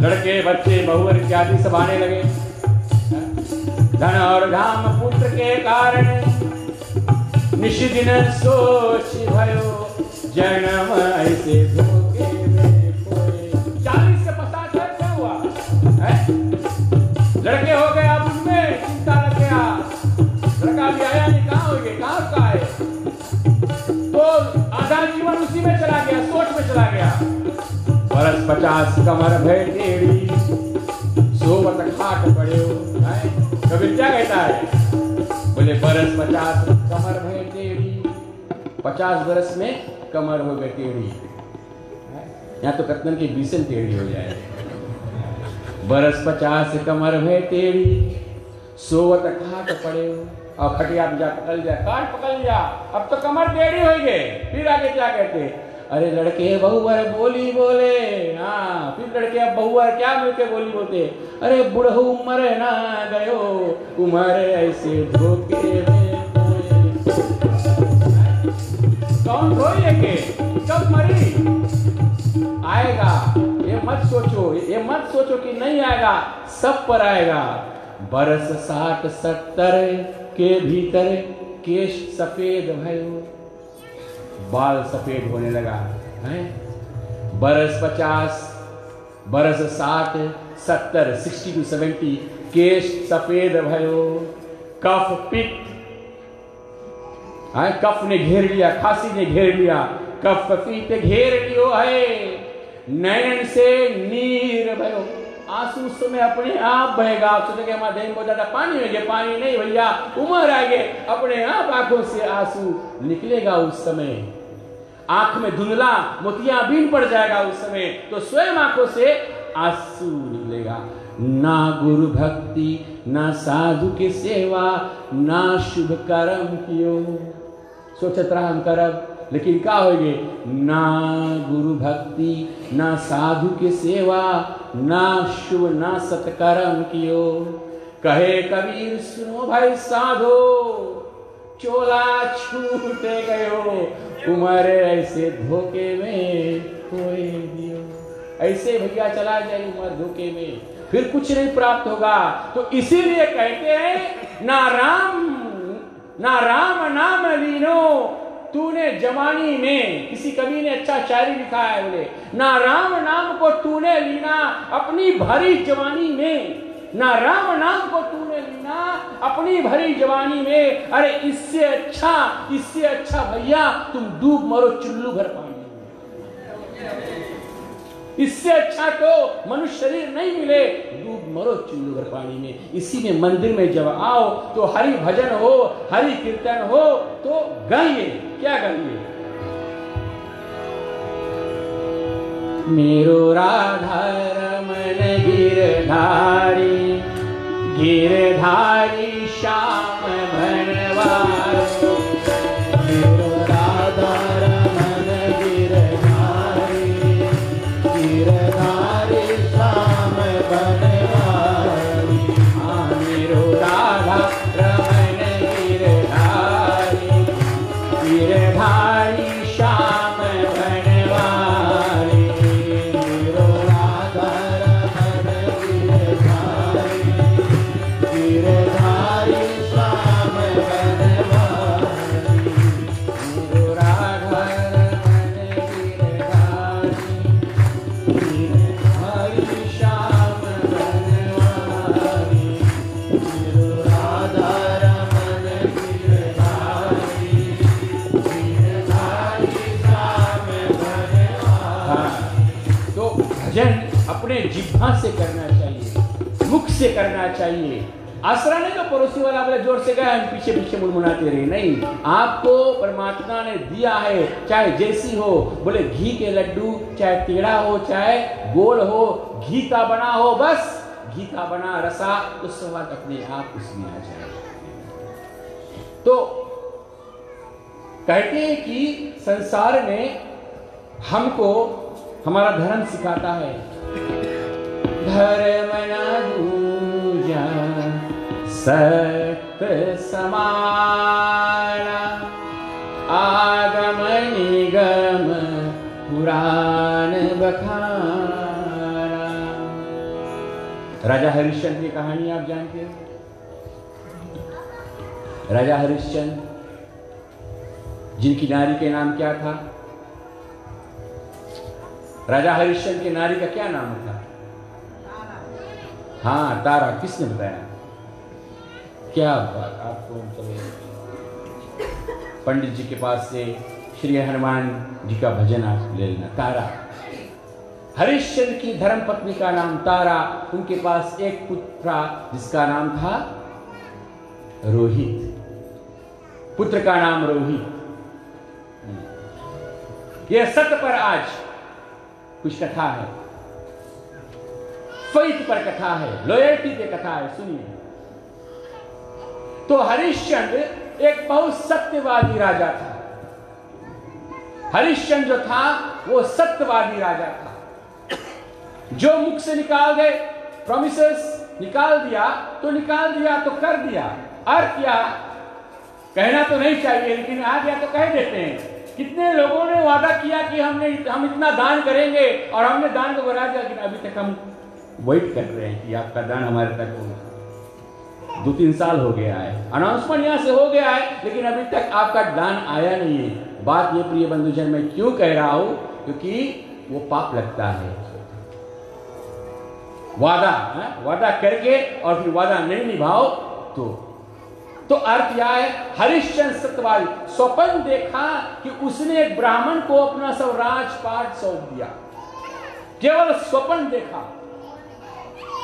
लड़के बच्चे बहुवर इत्यादि सब आने लगे। धन और धाम पुत्र के कारण निशिदिन सोच भयो, जन्म ऐसे धोखे में खोए। 40 से 50 क्या हुआ है? लड़के हो गए, अब उनमें चिंता लग गया, लड़का भी आया नहीं, कहाँ हो गए, कहाँ का है? तो आधा जीवन उसी में चला गया, सोच में चला गया। वर्ष 50 कमर भय टेढ़ी, सोवत खाट पड़े हो। कबीर क्या कहता है? बोले बरस 50 कमर भय टेढ़ी, 50 बरस में कमर हो गई टेढ़ी, यहाँ तो कतन की बीसन टेढ़ी हो जाए। बरस 50 कमर भय टेढ़ी, सोवत खाट पड़े और खटिया में जा पकड़ लिया, काट पकड़ लिया, अब तो कमर टेढ़ी हो गई। फिर आगे क्या कहते, अरे लड़के बहुवर बोली बोले। हाँ, फिर लड़के अब बहुवर क्या मिलके बोली बोलते, अरे बुढ़ऊ उम्र ना गयो, उम्र ऐसे धोखे में कौन धोई लेके कब मरी आएगा। ये मत सोचो, ये मत सोचो कि नहीं आएगा, सब पर आएगा। बरस 60-70 के भीतर केश सफेद भयो, बाल सफेद होने लगा है। बरस 50, बरस 60-70 60 to 70 केश सफेद भयो। कफ पित्त, कफ ने घेर लिया, खांसी ने घेर लिया, कफ पित्त घेर लियो है। नयन से नीर भयो, आंसू उस समय अपने आप बहेगा। आप सोचेंगे हमारे देह में बहुत ज्यादा पानी हो गया, पानी नहीं भैया, उम्र आ गए, अपने आप आंखों से आंसू निकलेगा। उस समय आंख में धुंधला मोतियाबिंद पड़ जाएगा, उस समय तो स्वयं आंखों से आंसू निकलेगा। ना गुरु भक्ति, ना साधु की सेवा, ना शुभ कर्म कियो। सोचत रहा हम करब, लेकिन क्या होगे, ना गुरु भक्ति, ना साधु की सेवा, ना शुभ ना सत्कर्म कियो। कहे कबीर सुनो भाई साधो, चोला छूट गयो, उम्र ऐसे धोखे में खोए दियो। ऐसे भैया चला जाए उम्र धोखे में, फिर कुछ नहीं प्राप्त होगा। तो इसीलिए कहते हैं ना राम नाम लीनो, तूने जवानी में, किसी कवि ने अच्छा शायरी लिखा है, बोले ना राम नाम को तूने लीना अपनी भरी जवानी में, ना राम नाम को तूने लीना अपनी भरी जवानी में। अरे इससे अच्छा भैया तुम डूब मरो चुल्लू भर पानी में। इससे अच्छा तो मनुष्य शरीर नहीं मिले, डूब मरो चुल्लू भर पानी में। इसी में मंदिर में जब आओ तो हरि भजन हो, हरि कीर्तन हो तो गाइए। क्या गाइए, मेरो राधा रमन गिरधारी, गिरधारी श्याम बनवारी। मेरो राधा रमन गिरधारी, गिरधारी श्याम बनवारी। हाँ, मेरो राधा रमन गिरधारी, गिरधारी श्याम बनवारी। मेरो राधा रमन गिरधारी, गिरधारी श्याम बनवारी। मेरो राधा रमन गिरधारी, गिरधारी श्याम बनवारी। मेरो राधा रमन गिरधारी, गिरधारी श्याम बनवारी। हाँ, तो भजन अपने जिह्वा से करना चाहिए, मुख से करना चाहिए। आसरा नहीं तो पड़ोसी वाला बोले जोर से गए, हम पीछे पीछे मुनमुनाते रहे। नहीं, आपको परमात्मा ने दिया है, चाहे जैसी हो, बोले घी के लड्डू, चाहे टेढ़ा हो चाहे गोल हो, घी का बना हो, बस घी का बना रसा, उस स्वाद अपने आप उसमें आ जाए। तो कहते हैं कि संसार में हमको हमारा धर्म सिखाता है, धर्म न दूजा सत्य समाना, आगम निगम पुराण बखाना। राजा हरिश्चंद्र की कहानी आप जानते हो। राजा हरिश्चंद्र, जिनकी नारी के नाम क्या था? राजा हरिश्चंद्र की नारी का क्या नाम था? हाँ, तारा। किसने बताया? क्या बात, आपको चलो पंडित जी के पास से श्री हनुमान जी का भजन आप ले लेना। तारा, हरिश्चंद्र की धर्मपत्नी का नाम तारा। उनके पास एक पुत्र था जिसका नाम था रोहित। पुत्र का नाम रोहित। यह सत्य पर आज कुछ कथा है, फेथ पर कथा है, लॉयल्टी पे कथा है, सुनिए। तो हरिश्चंद्र एक बहुत सत्यवादी राजा था। हरिश्चंद्र जो था वो सत्यवादी राजा था। जो मुख से निकाल गए प्रॉमिसेस, निकाल दिया तो कर दिया। अर्थ क्या, कहना तो नहीं चाहिए लेकिन आ गया तो कह देते हैं। कितने लोगों ने वादा किया कि हम इतना दान करेंगे और हमने दान को बढ़ा दिया, लेकिन अभी तक हम वेट कर रहे हैं कि आपका दान हमारे तक हो। 2-3 साल हो गया है, अनाउंसमेंट यहां से हो गया है, लेकिन अभी तक आपका दान आया नहीं है। बात ये प्रिय बंधुजन मैं क्यों कह रहा हूं, क्योंकि वो पाप लगता है। वादा करके और फिर वादा नहीं निभाओ तो अर्थ क्या है, हरिश्चंद्र सत्यवादी स्वप्न देखा कि उसने एक ब्राह्मण को अपना सब राजपाट सौंप दिया। केवल स्वप्न देखा,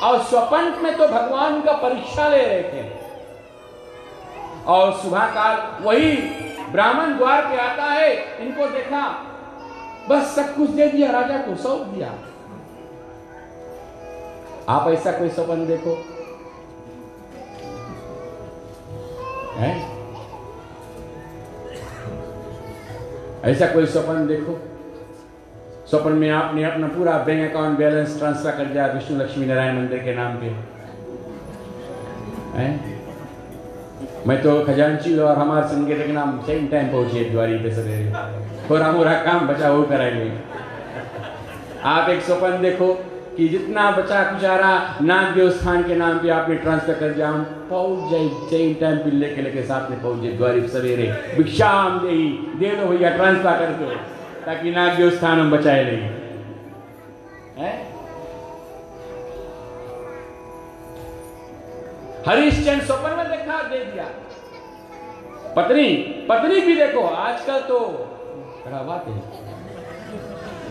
और स्वप्न में तो भगवान का परीक्षा ले रहे थे। और सुबह काल वही ब्राह्मण द्वार पे आता है, इनको देखा, बस सब कुछ दे दिया, राजा को सौंप दिया। आप ऐसा कोई स्वप्न देखो है? ऐसा कोई स्वप्न देखो, स्वप्न में आपने अपना पूरा बैंक अकाउंट बैलेंस ट्रांसफर कर दिया विष्णु लक्ष्मी नारायण मंदिर के नाम पे है? मैं तो खजांची और हमारे संगीत के नाम सेम टाइम पहुंचे द्वारी पे सवेरे, थोड़ा मोरा काम बचा वो कराएंगे। आप एक स्वप्न देखो कि जितना बचा कुचारा नाग देवस्थान के नाम पे आपने ट्रांसफर कर दिया, हम पहुंच जाए सेम टाइम पे लेके साथ में पहुंच जाए द्वारी सवेरे, भिक्षाम दे दो भैया, ट्रांसफर कर दो, ताकि नाग देवस्थान हम बचाए नहीं है? हरिश्चंद्र स्वप्न में देखा, दे दिया। पत्नी भी देखो, आजकल तो बड़ा बात है,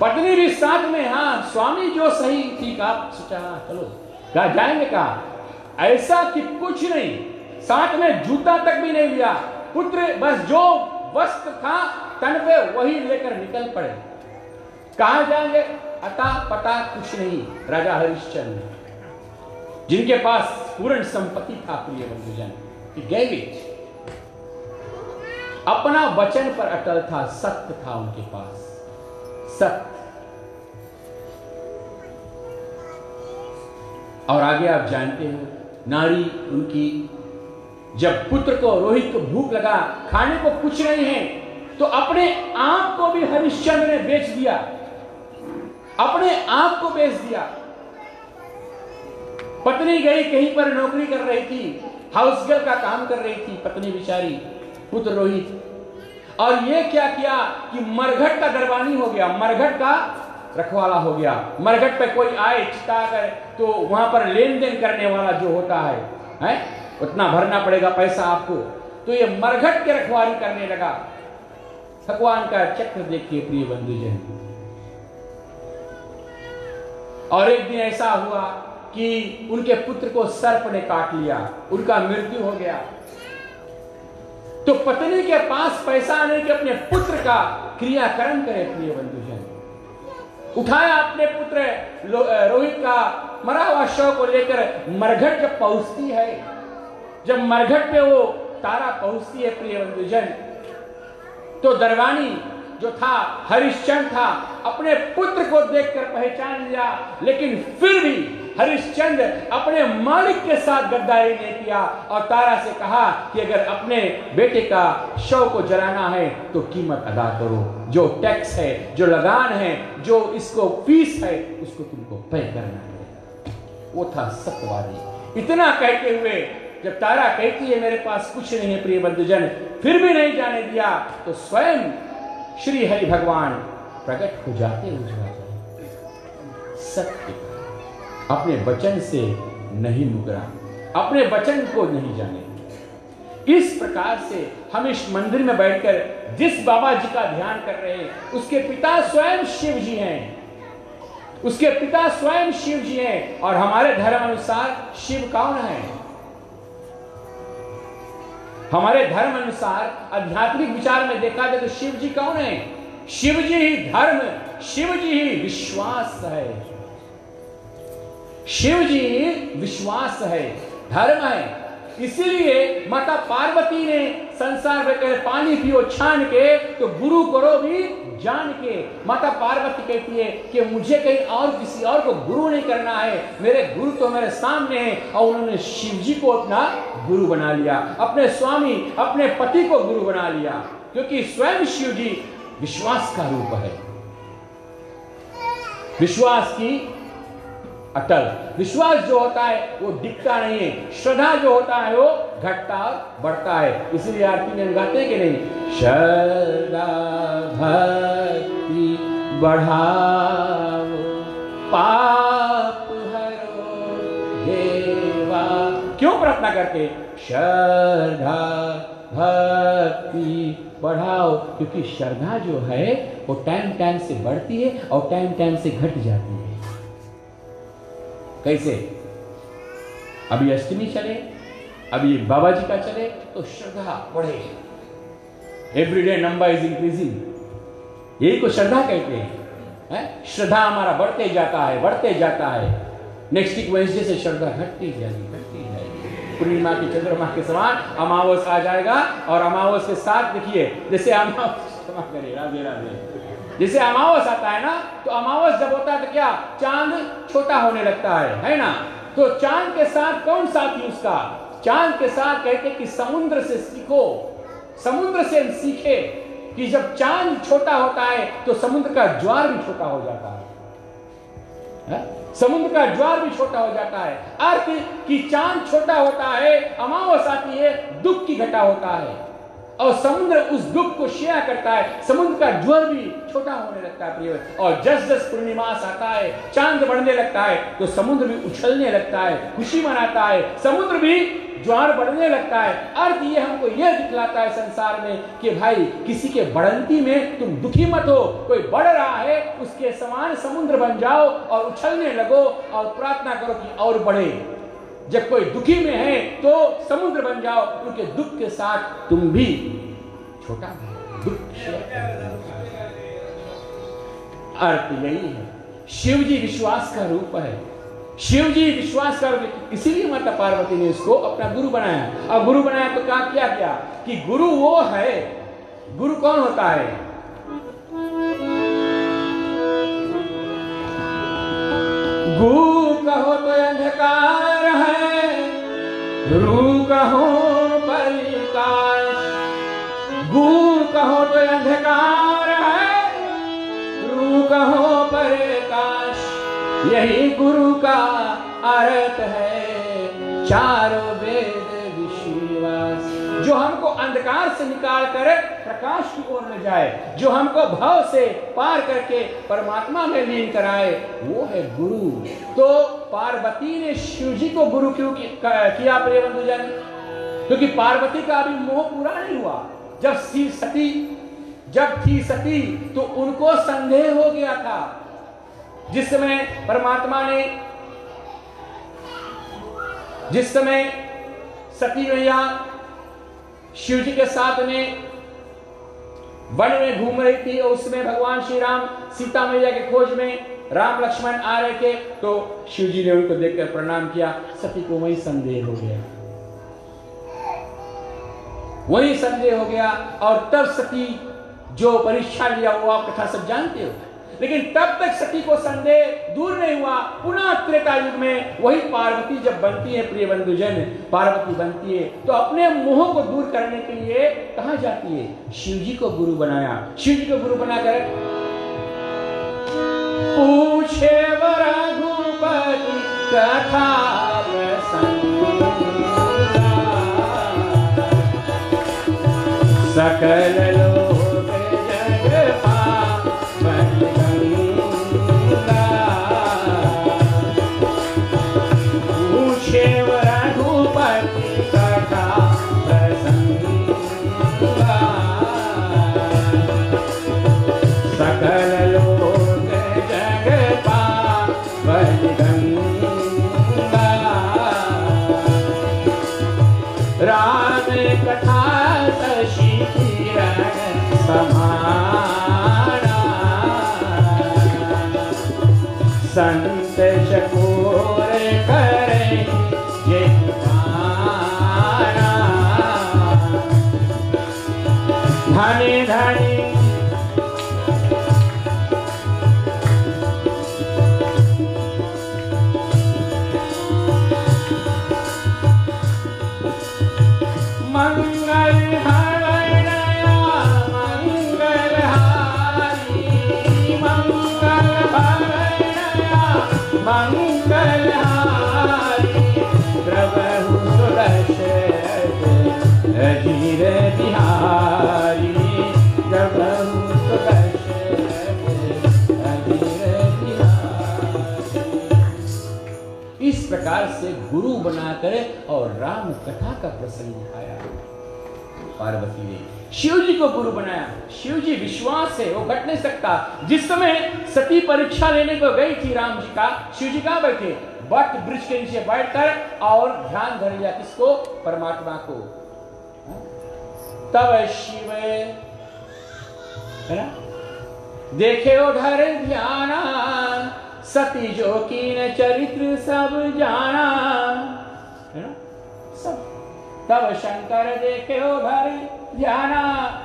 पत्नी भी साथ में, हाँ स्वामी जो सही ठीक, आप सोचा चलो कहा जाएंगे, कहा ऐसा कि कुछ नहीं, साथ में जूता तक भी नहीं लिया, पुत्र बस जो वस्त्र था तन पे वही लेकर निकल पड़े। कहां जाएंगे, अता पता कुछ नहीं। राजा हरिश्चंद्र जिनके पास पूर्ण संपत्ति था प्रिय बंधुजन, he gave it, अपना वचन पर अटल था, सत्य था उनके पास, सत्य। और आगे आप जानते हो, नारी उनकी, जब पुत्र को रोहित को भूख लगा, खाने को कुछ नहीं है, तो अपने आप को भी हरिश्चंद्र ने बेच दिया, अपने आप को बेच दिया। पत्नी गई कहीं पर नौकरी कर रही थी, हाउस गर्ल का काम कर रही थी पत्नी बेचारी, पुत्र रोहित, और ये क्या किया कि मरघट का दरबानी हो गया, मरघट का रखवाला हो गया। मरघट पे कोई आए चिता कर तो वहां पर लेन देन करने वाला जो होता है उतना भरना पड़ेगा पैसा आपको, तो ये मरघट के रखवाली करने लगा। भगवान का चक्र देखिए प्रिय बंधुजन। और एक दिन ऐसा हुआ कि उनके पुत्र को सर्प ने काट लिया, उनका मृत्यु हो गया। तो पत्नी के पास पैसा नहीं कि अपने पुत्र का क्रियाकर्म करे प्रिय बंधुजन। उठाया अपने पुत्र रोहित का मरा हुआ शव को लेकर मरघट जब पहुंचती है, जब मरघट पे वो तारा पहुंचती है प्रिय बंधुजन, तो दरबानी जो था हरिश्चंद्र था, अपने पुत्र को देखकर पहचान लिया, लेकिन फिर भी हरिश्चंद्र अपने मालिक के साथ गद्दारी नहीं किया और तारा से कहा कि अगर अपने बेटे का शव को जलाना है तो कीमत अदा करो, जो टैक्स है, जो लगान है, जो इसको फीस है, उसको तुमको पे करना है। वो था सत्यवादी। इतना कहते हुए जब तारा कहती है मेरे पास कुछ नहीं है प्रिय बंधुजन, फिर भी नहीं जाने दिया, तो स्वयं श्री हरि भगवान प्रकट हो जाते सत्य अपने वचन से नहीं मुकरा, अपने वचन को नहीं जाने। इस प्रकार से हम इस मंदिर में बैठकर जिस बाबा जी का ध्यान कर रहे हैं, उसके पिता स्वयं शिव जी हैं, उसके पिता स्वयं शिव जी हैं। और हमारे धर्म अनुसार शिव कौन है? हमारे धर्म अनुसार आध्यात्मिक विचार में देखा जाए तो शिव जी कौन है? शिव जी ही धर्म, शिव जी ही विश्वास है, शिव जी ही विश्वास है, धर्म है। इसीलिए माता पार्वती ने संसार में कहे पानी पियो छान के तो गुरु करो भी जान के। माता पार्वती कहती है कि मुझे कहीं और किसी और को गुरु नहीं करना है, मेरे गुरु तो मेरे सामने हैं। और उन्होंने शिव जी को अपना गुरु बना लिया, अपने स्वामी अपने पति को गुरु बना लिया, क्योंकि स्वयं शिव जी विश्वास का रूप है। विश्वास की अटल, विश्वास जो होता है वो दिखता नहीं है, श्रद्धा जो होता है वो घटता बढ़ता है। इसलिए आरती में गाते हैं कि नहीं, श्रद्धा भक्ति बढ़ाओ पाप हरो देवा। क्यों प्रार्थना करके? श्रद्धा भक्ति बढ़ाओ, क्योंकि श्रद्धा जो है वो टाइम टाइम से बढ़ती है और टाइम टाइम से घट जाती है। कैसे? अभी अष्टमी चले, अभी बाबा जी का चले तो श्रद्धा बढ़े, एवरीडे नंबर इज इंक्रीजिंग, यही को श्रद्धा कहते हैं। श्रद्धा हमारा बढ़ते जाता है, बढ़ते जाता है। नेक्स्ट वीक वेडनेसडे से श्रद्धा घटती जाएगी, घटती जाएगी। पूर्णिमा की चंद्रमा के समान अमावस आ जाएगा, और अमावस के साथ देखिए, जैसे अमावस, क्षमा करिए, राधे राधे, जैसे अमावस आता है ना, तो अमावस जब होता है तो क्या चांद छोटा होने लगता है ना। तो चांद के साथ कौन साथी उसका? चांद के साथ कहते कि समुद्र से सीखो, समुद्र से हम सीखे कि जब चांद छोटा होता है तो समुद्र का ज्वार भी छोटा हो जाता है, समुद्र का ज्वार भी छोटा हो जाता है। अर्थ कि चांद छोटा होता है, अमावस आती है, दुख की घटा होता है, और समुद्र उस दुख को शेयर करता है, समुद्र का ज्वर भी छोटा होने लगता है प्रिय। और जस जस पूर्णिमास आता है, चांद बढ़ने लगता है, तो समुद्र भी उछलने लगता है, खुशी मनाता है, समुद्र भी ज्वार बढ़ने लगता है। अर्थ ये हमको यह दिखलाता है संसार में कि भाई किसी के बढ़ंती में तुम दुखी मत हो, कोई बढ़ रहा है उसके समान समुद्र बन जाओ और उछलने लगो और प्रार्थना करो कि और बढ़े। जब कोई दुखी में है तो समुद्र बन जाओ, उनके दुख के साथ तुम भी छोटा दुख शेयर। अर्थ यही है, शिव जी विश्वास का रूप है, शिव जी विश्वास का रूप। इसीलिए माता पार्वती ने इसको अपना गुरु बनाया। और गुरु बनाया तो क्या किया क्या कि गुरु वो है। गुरु कौन होता है? गु कहो तो अंधकार है, रू कहो परिकाश। गु कहो तो अंधकार है, रू कहो परिकाश। यही गुरु का अर्थ है, चारों वेद विश्वास। जो हमको अंधकार से निकाल कर प्रकाश की ओर ले जाए, जो हमको भव से पार करके परमात्मा में लीन कराए, वो है गुरु। तो पार्वती ने शिव जी को गुरु क्यों किया प्रिय बंधुजन? क्योंकि पार्वती का अभी मोह पूरा नहीं हुआ। जब थी सती तो उनको संदेह हो गया था। जिस समय परमात्मा ने, जिस समय सती मैया शिव जी के साथ में वन में घूम रही थी, और उसमें भगवान श्री राम सीता मैया के खोज में राम लक्ष्मण आ रहे थे, तो शिव जी ने उनको देखकर प्रणाम किया। सती को वही संदेह हो गया, वही संदेह हो गया। और तब सती जो परीक्षा लिया वो आप कथा सब जानते हो। लेकिन तब तक सती को संदेह दूर नहीं हुआ। पुनः त्रेता युग में वही पार्वती जब बनती है प्रिय बंधुजन, पार्वती बनती है तो अपने मोह को दूर करने के लिए कहां जाती है? शिव जी को गुरु बनाया। शिव जी को गुरु बनाकर पूछे रघुपति कथा प्रसंग, सकल लोग जग पावन गंगा। पूछे रघुपति कथा प्रसंग, सकल लोग जग पावन गंगा। राम कथा शशि किरण समान, से गुरु बनाकर और राम कथा का प्रसंग दिखाया। पार्वती ने शिव जी को गुरु बनाया। शिव जी विश्वास है, वो घट नहीं सकता। जिस समय सती परीक्षा लेने को गई थी राम जी का, शिव जी कहां बैठे? वट वृक्ष के नीचे बैठकर और ध्यान धर लिया किसको? परमात्मा को। तब शिव है ना देखे उधर ध्याना, सती जो कीन चरित्र सब जाना, है ना सब। तब शंकर देखे उधर ध्याना,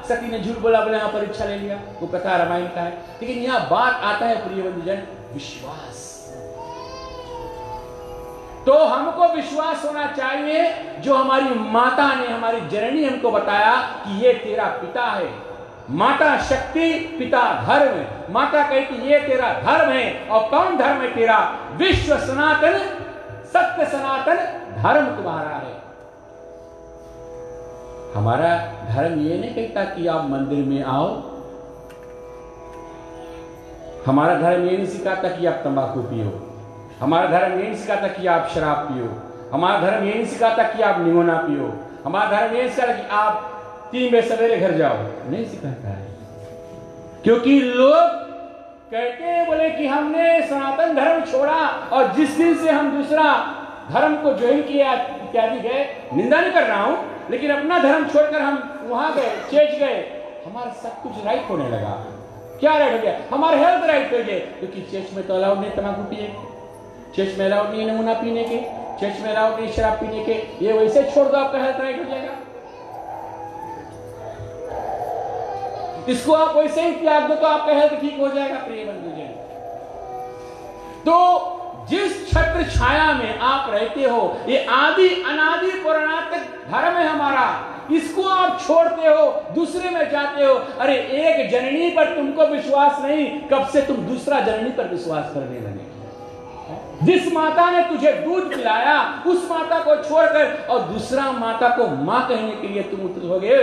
सती ने झूठ बोला, बोले यहाँ परीक्षा ले लिया। वो कथा रामायण का है। लेकिन यहाँ बात आता है प्रिय बंधुजन, विश्वास। तो हमको विश्वास होना चाहिए जो हमारी माता ने, हमारी जननी हमको बताया कि ये तेरा पिता है। माता शक्ति, पिता धर्म। माता कहती ये तेरा धर्म है। और कौन धर्म है तेरा? विश्व सनातन सत्य सनातन धर्म तुम्हारा है। हमारा धर्म ये नहीं कहता कि आप मंदिर में आओ। हमारा धर्म ये नहीं सिखाता कि आप तंबाकू पियो। हमारा धर्म ये नहीं सिखाता कि आप शराब पियो। हमारा धर्म ये नहीं सिखाता कि आप निमोना पियो। हमारा धर्म ये नहीं सिखाता कि आप 3 बजे सवेरे घर जाओ। नहीं सिखाता है। क्योंकि लोग कहते हैं बोले कि हमने सनातन धर्म छोड़ा और जिस दिन से हम दूसरा धर्म को ज्वाइन किया इत्यादि गए, निंदा नहीं कर रहा हूं, लेकिन अपना धर्म छोड़कर हम वहां गए, चर्च गए, हमारा सब कुछ राइट होने लगा। क्या राइट हो गया? हमारे हेल्थ राइट हो गए। क्योंकि चर्च में तो अलाउड नहीं तंबाकू पिए, चर्च में अलाउड नहीं नमूना पीने के, चर्च में अलाउड नहीं शराब पीने के। ये वैसे छोड़ दो, आपका हेल्थ राइट हो जाएगा। इसको आप वैसे ही त्याग दो तो आपका हेल्थ ठीक हो जाएगा। प्रिय बंधुजन, तो जिस छत्र छाया में आप रहते हो, ये आदि अनादि पुराणातक धर्म है हमारा। इसको आप छोड़ते हो, दूसरे में जाते हो। अरे एक जननी पर तुमको विश्वास नहीं, कब से तुम दूसरा जननी पर विश्वास करने लगे? जिस माता ने तुझे दूध पिलाया, उस माता को छोड़कर और दूसरा माता को मां कहने के लिए तुम उतरोगे।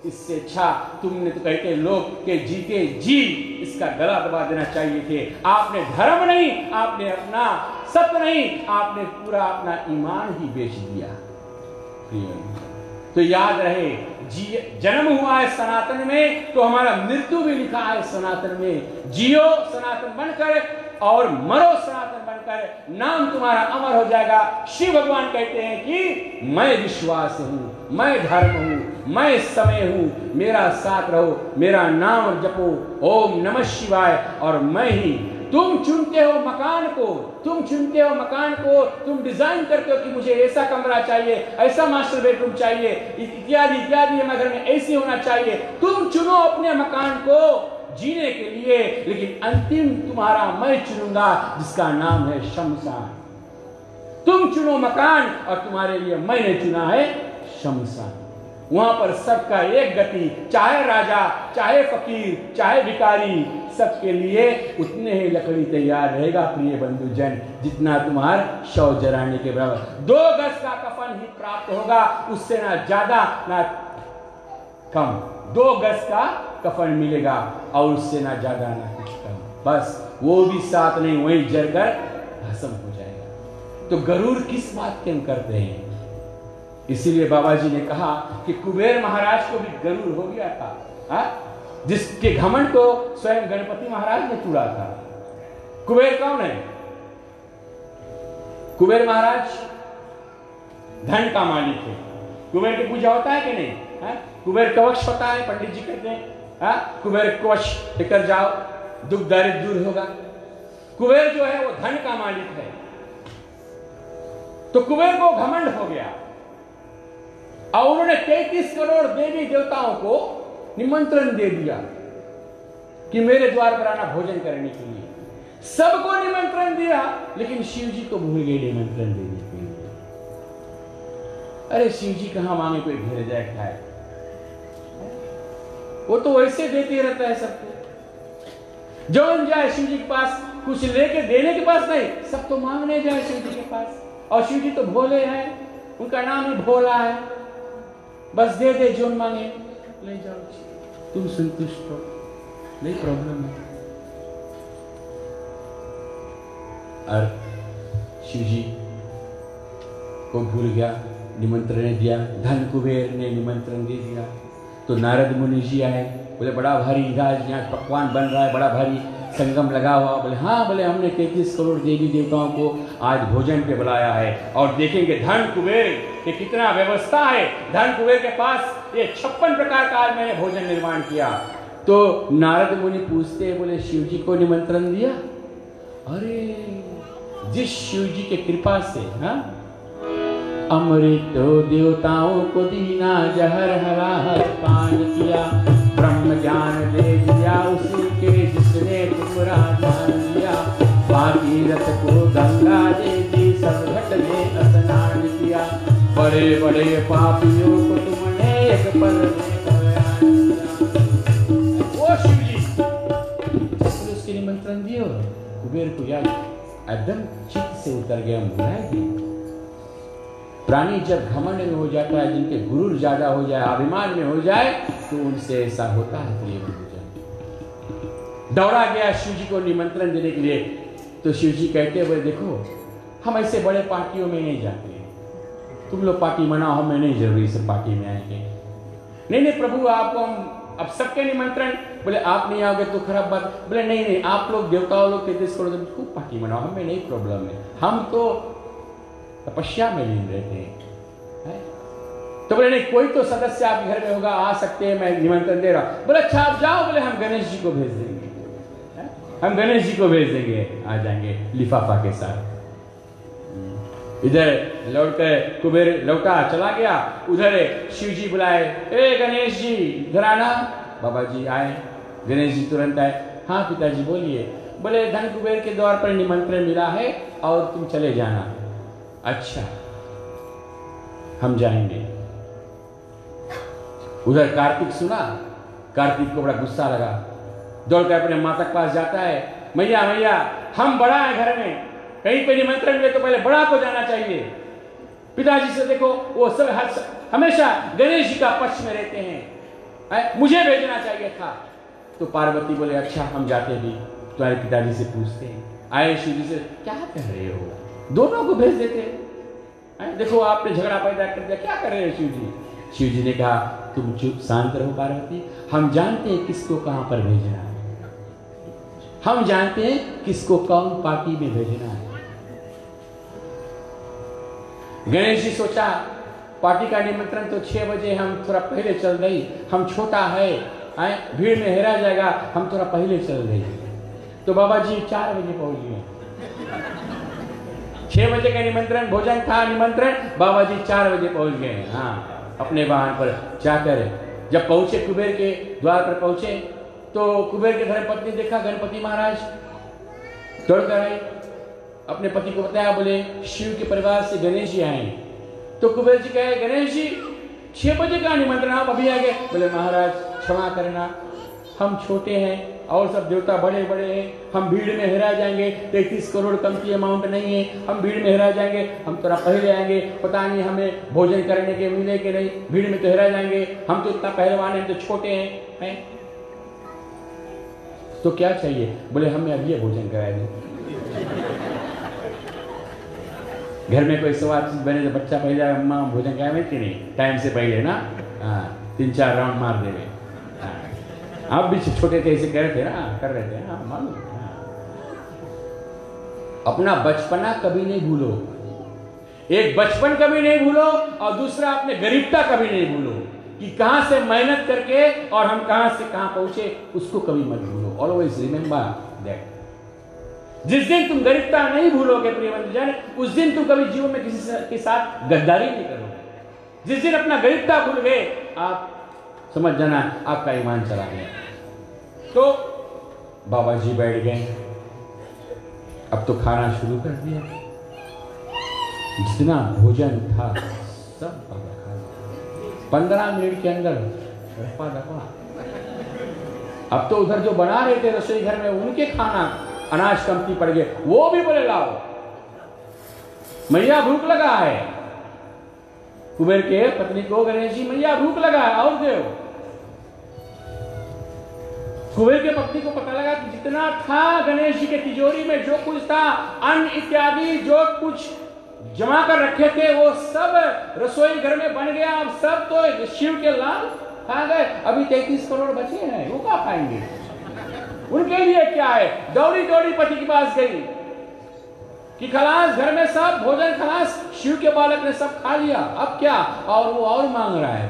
इससे अच्छा तुमने तो कहते लोग के जीते जी इसका गला दबा देना चाहिए थे। आपने धर्म नहीं, आपने अपना सत्य नहीं, आपने पूरा अपना ईमान ही बेच दिया। तो याद रहे, जन्म हुआ है सनातन में तो हमारा मृत्यु भी लिखा है सनातन में। जियो सनातन बनकर और मरो सनातन बनकर, नाम तुम्हारा अमर हो जाएगा। शिव भगवान कहते हैं कि मैं विश्वास हूं, मैं धर्म हूं, मैं समय हूं, मेरा साथ रहो, मेरा नाम जपो, ओम नमः शिवाय। और मैं ही, तुम चुनते हो मकान को, तुम चुनते हो मकान को, तुम डिजाइन करते हो कि मुझे ऐसा कमरा चाहिए, ऐसा मास्टर बेडरूम चाहिए, इत्यादि इत्यादि, हमारे घर में ऐसी होना चाहिए। तुम चुनो अपने मकान को जीने के लिए, लेकिन अंतिम तुम्हारा मैं चुनूंगा जिसका नाम है शमशान। तुम चुनो मकान और तुम्हारे लिए मैंने चुना है शमशान। वहां पर सबका एक गति, चाहे राजा, चाहे फकीर, चाहे भिखारी, सबके लिए उतने ही लकड़ी तैयार रहेगा प्रिय बंधुजन, जितना तुम्हार शव जलाने के बराबर। 2 गज का कफन ही प्राप्त होगा, उससे ना ज्यादा ना कम। 2 गज का कफन मिलेगा और उससे ना ज्यादा ना कुछ कम। बस वो भी साथ नहीं, वहीं जलकर भस्म हो जाएगा। तो गरुड़ किस बात के हम करते हैं? इसीलिए बाबा जी ने कहा कि कुबेर महाराज को भी गरुड़ हो गया था, जिसके घमंड को स्वयं गणपति महाराज ने तोड़ा था। कुबेर कौन है? कुबेर महाराज धन का मालिक है। कुबेर की पूजा होता है कि नहीं? कुबेर कवच होता है, पंडित जी कहते हैं कुबेर कवच लेकर जाओ, दुख दारिद्र दूर होगा। कुबेर जो है वो धन का मालिक है। तो कुबेर को घमंड हो गया और उन्होंने 33 करोड़ देवी देवताओं को निमंत्रण दे दिया कि मेरे द्वार पर आना भोजन करने के लिए। सबको निमंत्रण दिया, लेकिन शिव जी को भूल गए निमंत्रण देने के लिए। अरे शिव जी कहां मांगे कोई घेर जाए खाए, वो तो वैसे देते रहता है सबको। जौन जाए शिव जी के पास, कुछ लेके देने के पास नहीं, सब तो मांगने जाए शिव जी के पास। और शिव जी तो भोले हैं, उनका नाम ही भोला है। बस दे दे जो मांगे ले जाओ, तुम संतुष्ट हो, नहीं प्रॉब्लम है। और शिव जी को भूल गया, निमंत्रण ने दिया। धन कुबेर ने निमंत्रण दे दिया। तो नारद मुनि जी आए, बोले बड़ा भारी राज यहाँ पकवान बन रहा है, बड़ा भारी संगम लगा हुआ। बोले हाँ, बोले हमने 33 करोड़ देवी देवताओं को आज भोजन पे बुलाया है और देखेंगे धन कुबेर कि कितना व्यवस्था है। धन कुबेर के पास ये 56 प्रकार का आज मैंने भोजन निर्माण किया। तो नारद मुनि पूछते हैं, बोले शिव जी को निमंत्रण दिया? अरे जिस शिव जी के कृपा से हाँ अमृत देवताओं को दीना, जहर हरा पान किया, ब्रह्म ज्ञान दे दिया उसी के जिसने तुमरा जान दिया। भागीरथ को गंगा दे दी, सब घट में स्नान किया, बड़े बड़े पापियों को तुमने एक पल में बयान किया। वो शिव जी उसके निमंत्रण दिए, कुबेर को याद एकदम चित्त से उतर गया, भुलाए। प्राणी जब घमंड में हो जाता है, जिनके गुरूर ज्यादा हो जाए, अभिमान में हो जाए, तो उनसे ऐसा होता है। तो ये दौड़ा गया शिव जी को निमंत्रण देने के लिए। तो शिव जी कहते हुए, देखो हम ऐसे बड़े पार्टियों में नहीं जाते, तुम लोग पार्टी मनाओ, हमें नहीं जरूरी से पार्टी में आएंगे। नहीं नहीं प्रभु, आपको हम अब सबके निमंत्रण। बोले आप नहीं आओगे तो खराब बात। बोले नहीं नहीं, आप लोग देवताओं लोग 33 करोड़ खूब पार्टी मनाओ, हमें नहीं प्रॉब्लम है, हम तो तपस्या में लीन रहते हैं। तो बोले नहीं, कोई तो सदस्य आपके घर में होगा, आ सकते हैं, मैं निमंत्रण दे रहा हूं। बोले अच्छा आप जाओ। बोले हम गणेश जी को भेज देंगे, हम गणेश जी को भेज देंगे, आ जाएंगे लिफाफा के साथ। इधर लौट कर कुबेर लौटा चला गया, उधर शिव जी बुलाए, ए गणेश जी इधर आना। बाबा जी आए, गणेश जी तुरंत आए। हाँ पिताजी बोलिए। बोले धन कुबेर के द्वार पर निमंत्रण मिला है और तुम चले जाना। अच्छा हम जाएंगे। उधर कार्तिक सुना, कार्तिक को बड़ा गुस्सा लगा, दौड़कर अपने माता के पास जाता है, मैया मैया हम बड़ा है घर में, कहीं पे निमंत्रण मिले तो पहले बड़ा को जाना चाहिए। पिताजी से देखो वो सब हमेशा गणेश जी का पक्ष में रहते हैं, मुझे भेजना चाहिए था। तो पार्वती बोले अच्छा हम जाते भी, तुम्हारे पिताजी से पूछते हैं। आए शिव जी से, क्या कर रहे हो, दोनों को भेज देते, देखो आपने झगड़ा पैदा कर दिया, क्या कर रहे हो शिव जी। शिव जी ने कहा तुम चुप शांत रहो पार्वती, हम जानते हैं किसको कहां पर भेजना है, हम जानते हैं किसको कौन पार्टी में भेजना है। गणेश जी सोचा पार्टी का निमंत्रण तो 6 बजे, हम थोड़ा पहले चल रही, हम छोटा है, भीड़ में हेरा जाएगा, हम थोड़ा पहले चल रही। तो बाबा जी 4 बजे पहुंच गए। 6 बजे का निमंत्रण, भोजन था निमंत्रण, बाबा जी 4 बजे पहुंच गए। हाँ अपने वाहन पर जाकर जब पहुंचे, कुबेर के द्वार पर पहुंचे, तो कुबेर के धर्मपत्नी देखा गणपति महाराज, दौड़कर आई, अपने पति को बताया, बोले शिव के परिवार से गणेश जी आए। तो कुबेर जी कहे गणेश जी 6 बजे का निमंत्रण, आप अभी आ गए। बोले महाराज क्षमा करना, हम छोटे हैं और सब देवता बड़े बड़े हैं, हम भीड़ में हेरा जाएंगे, 33 करोड़ कम की अमाउंट नहीं है, हम भीड़ में हेरा जाएंगे, हम थोड़ा पहले आएंगे, पता नहीं हमें भोजन करने के मिले कि नहीं, भीड़ में तो हेरा जाएंगे, हम तो इतना पहलवान हैं, तो छोटे हैं। तो क्या चाहिए। बोले हमें अभी भोजन करा दें, घर में कोई सवाल चीज बने तो बच्चा पहले अम्मा भोजन करावे कि नहीं, टाइम से पहले ना, 3-4 राउंड मार देवे। आप भी छोटे थे ऐसे कर रहे थे ना, कर रहे थे ना, मालूम। अपना बचपना कभी नहीं भूलो, एक बचपन कभी नहीं भूलो और दूसरा अपने गरीबता कभी नहीं भूलो, कि कहां से मेहनत करके और हम कहां से कहां पहुंचे, उसको कभी मत भूलो। Always remember that. जिस दिन तुम गरीबता नहीं भूलोगे प्रियजन, उस दिन तुम कभी जीवन में किसी के साथ गद्दारी नहीं करोगे। जिस दिन अपना गरीबता भूल गए, आप समझ जाना आपका ईमान चला गया। तो बाबा जी बैठ गए, अब तो खाना शुरू कर दिया, जितना भोजन था सब बाबा खा लिया 15 मिनट के अंदर, रफा दफा। अब तो उधर जो बना रहे थे रसोई घर में, उनके खाना अनाज कमती पड़ गए, वो भी बोले लाओ मैया भूख लगा है। कुबेर के पत्नी को गणेश जी मैया भूख लगा है और दो। कुबेर के पत्नी को पता लगा कि जितना था गणेश जी के तिजोरी में, जो कुछ था अन्न इत्यादि, जो कुछ जमा कर रखे थे वो सब रसोई घर में बन गया। अब सब तो शिव के लाल खा गए। अभी 33 करोड़ बचे हैं, वो क्या खाएंगे? उनके लिए क्या है? दौड़ी दौड़ी पति के पास गई कि खलास, घर में सब भोजन खलास, शिव के बालक ने सब खा लिया, अब क्या? और वो और मांग रहा है,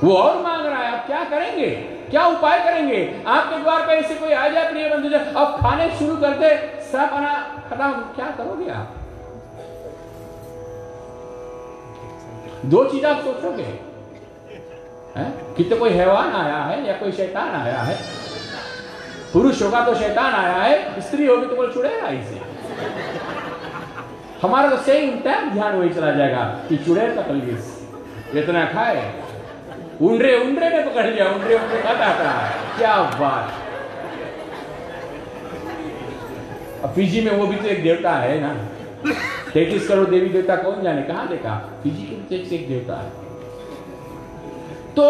वो और मांग रहा है। अब क्या करेंगे? क्या उपाय करेंगे? आपके द्वार पे ऐसे कोई आ जाए प्रिय बंधु, अब खाने शुरू कर दे, सब बना खत्म, क्या करोगे आप? दो चीज आप सोचोगे, कि तो कोई हैवान आया है या कोई शैतान आया है। पुरुष होगा तो शैतान आया है, स्त्री होगी तो कोई छुड़ेगा इसे। हमारा तो सही ध्यान वही चला जाएगा कि चुड़ैल का कलगिस इतना खाए, उंडरे उंडरे ने पकड़ लिया, उंडरे उंडरे खाता था। क्या बात! अब फिजी में वो भी तो एक देवता है ना, 33 करोड़ देवी देवता कौन जाने कहां देखा। फिजी के भी एक देवता है। तो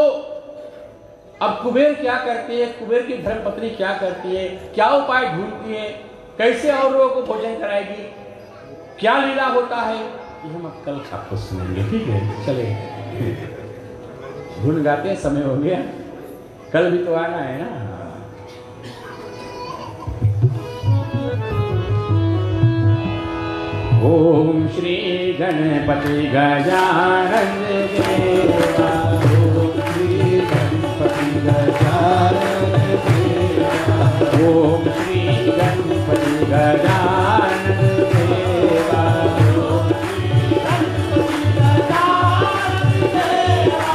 अब कुबेर क्या करती है, कुबेर की धर्मपत्नी क्या करती है, क्या उपाय ढूंढती है, कैसे और लोगों को भोजन कराएगी, क्या लीला होता है, ये हम अब कल आपको सुनेंगे। ठीक है, चले धुन गाते हैं, समय हो गया, कल भी तो आना है ना। ओम श्री गणपति गजानन देवा, ओम श्री गणपति गजानन देवा, ओम श्री गणपति गजानन देवा, ओम श्री गणपति गजानन देवा,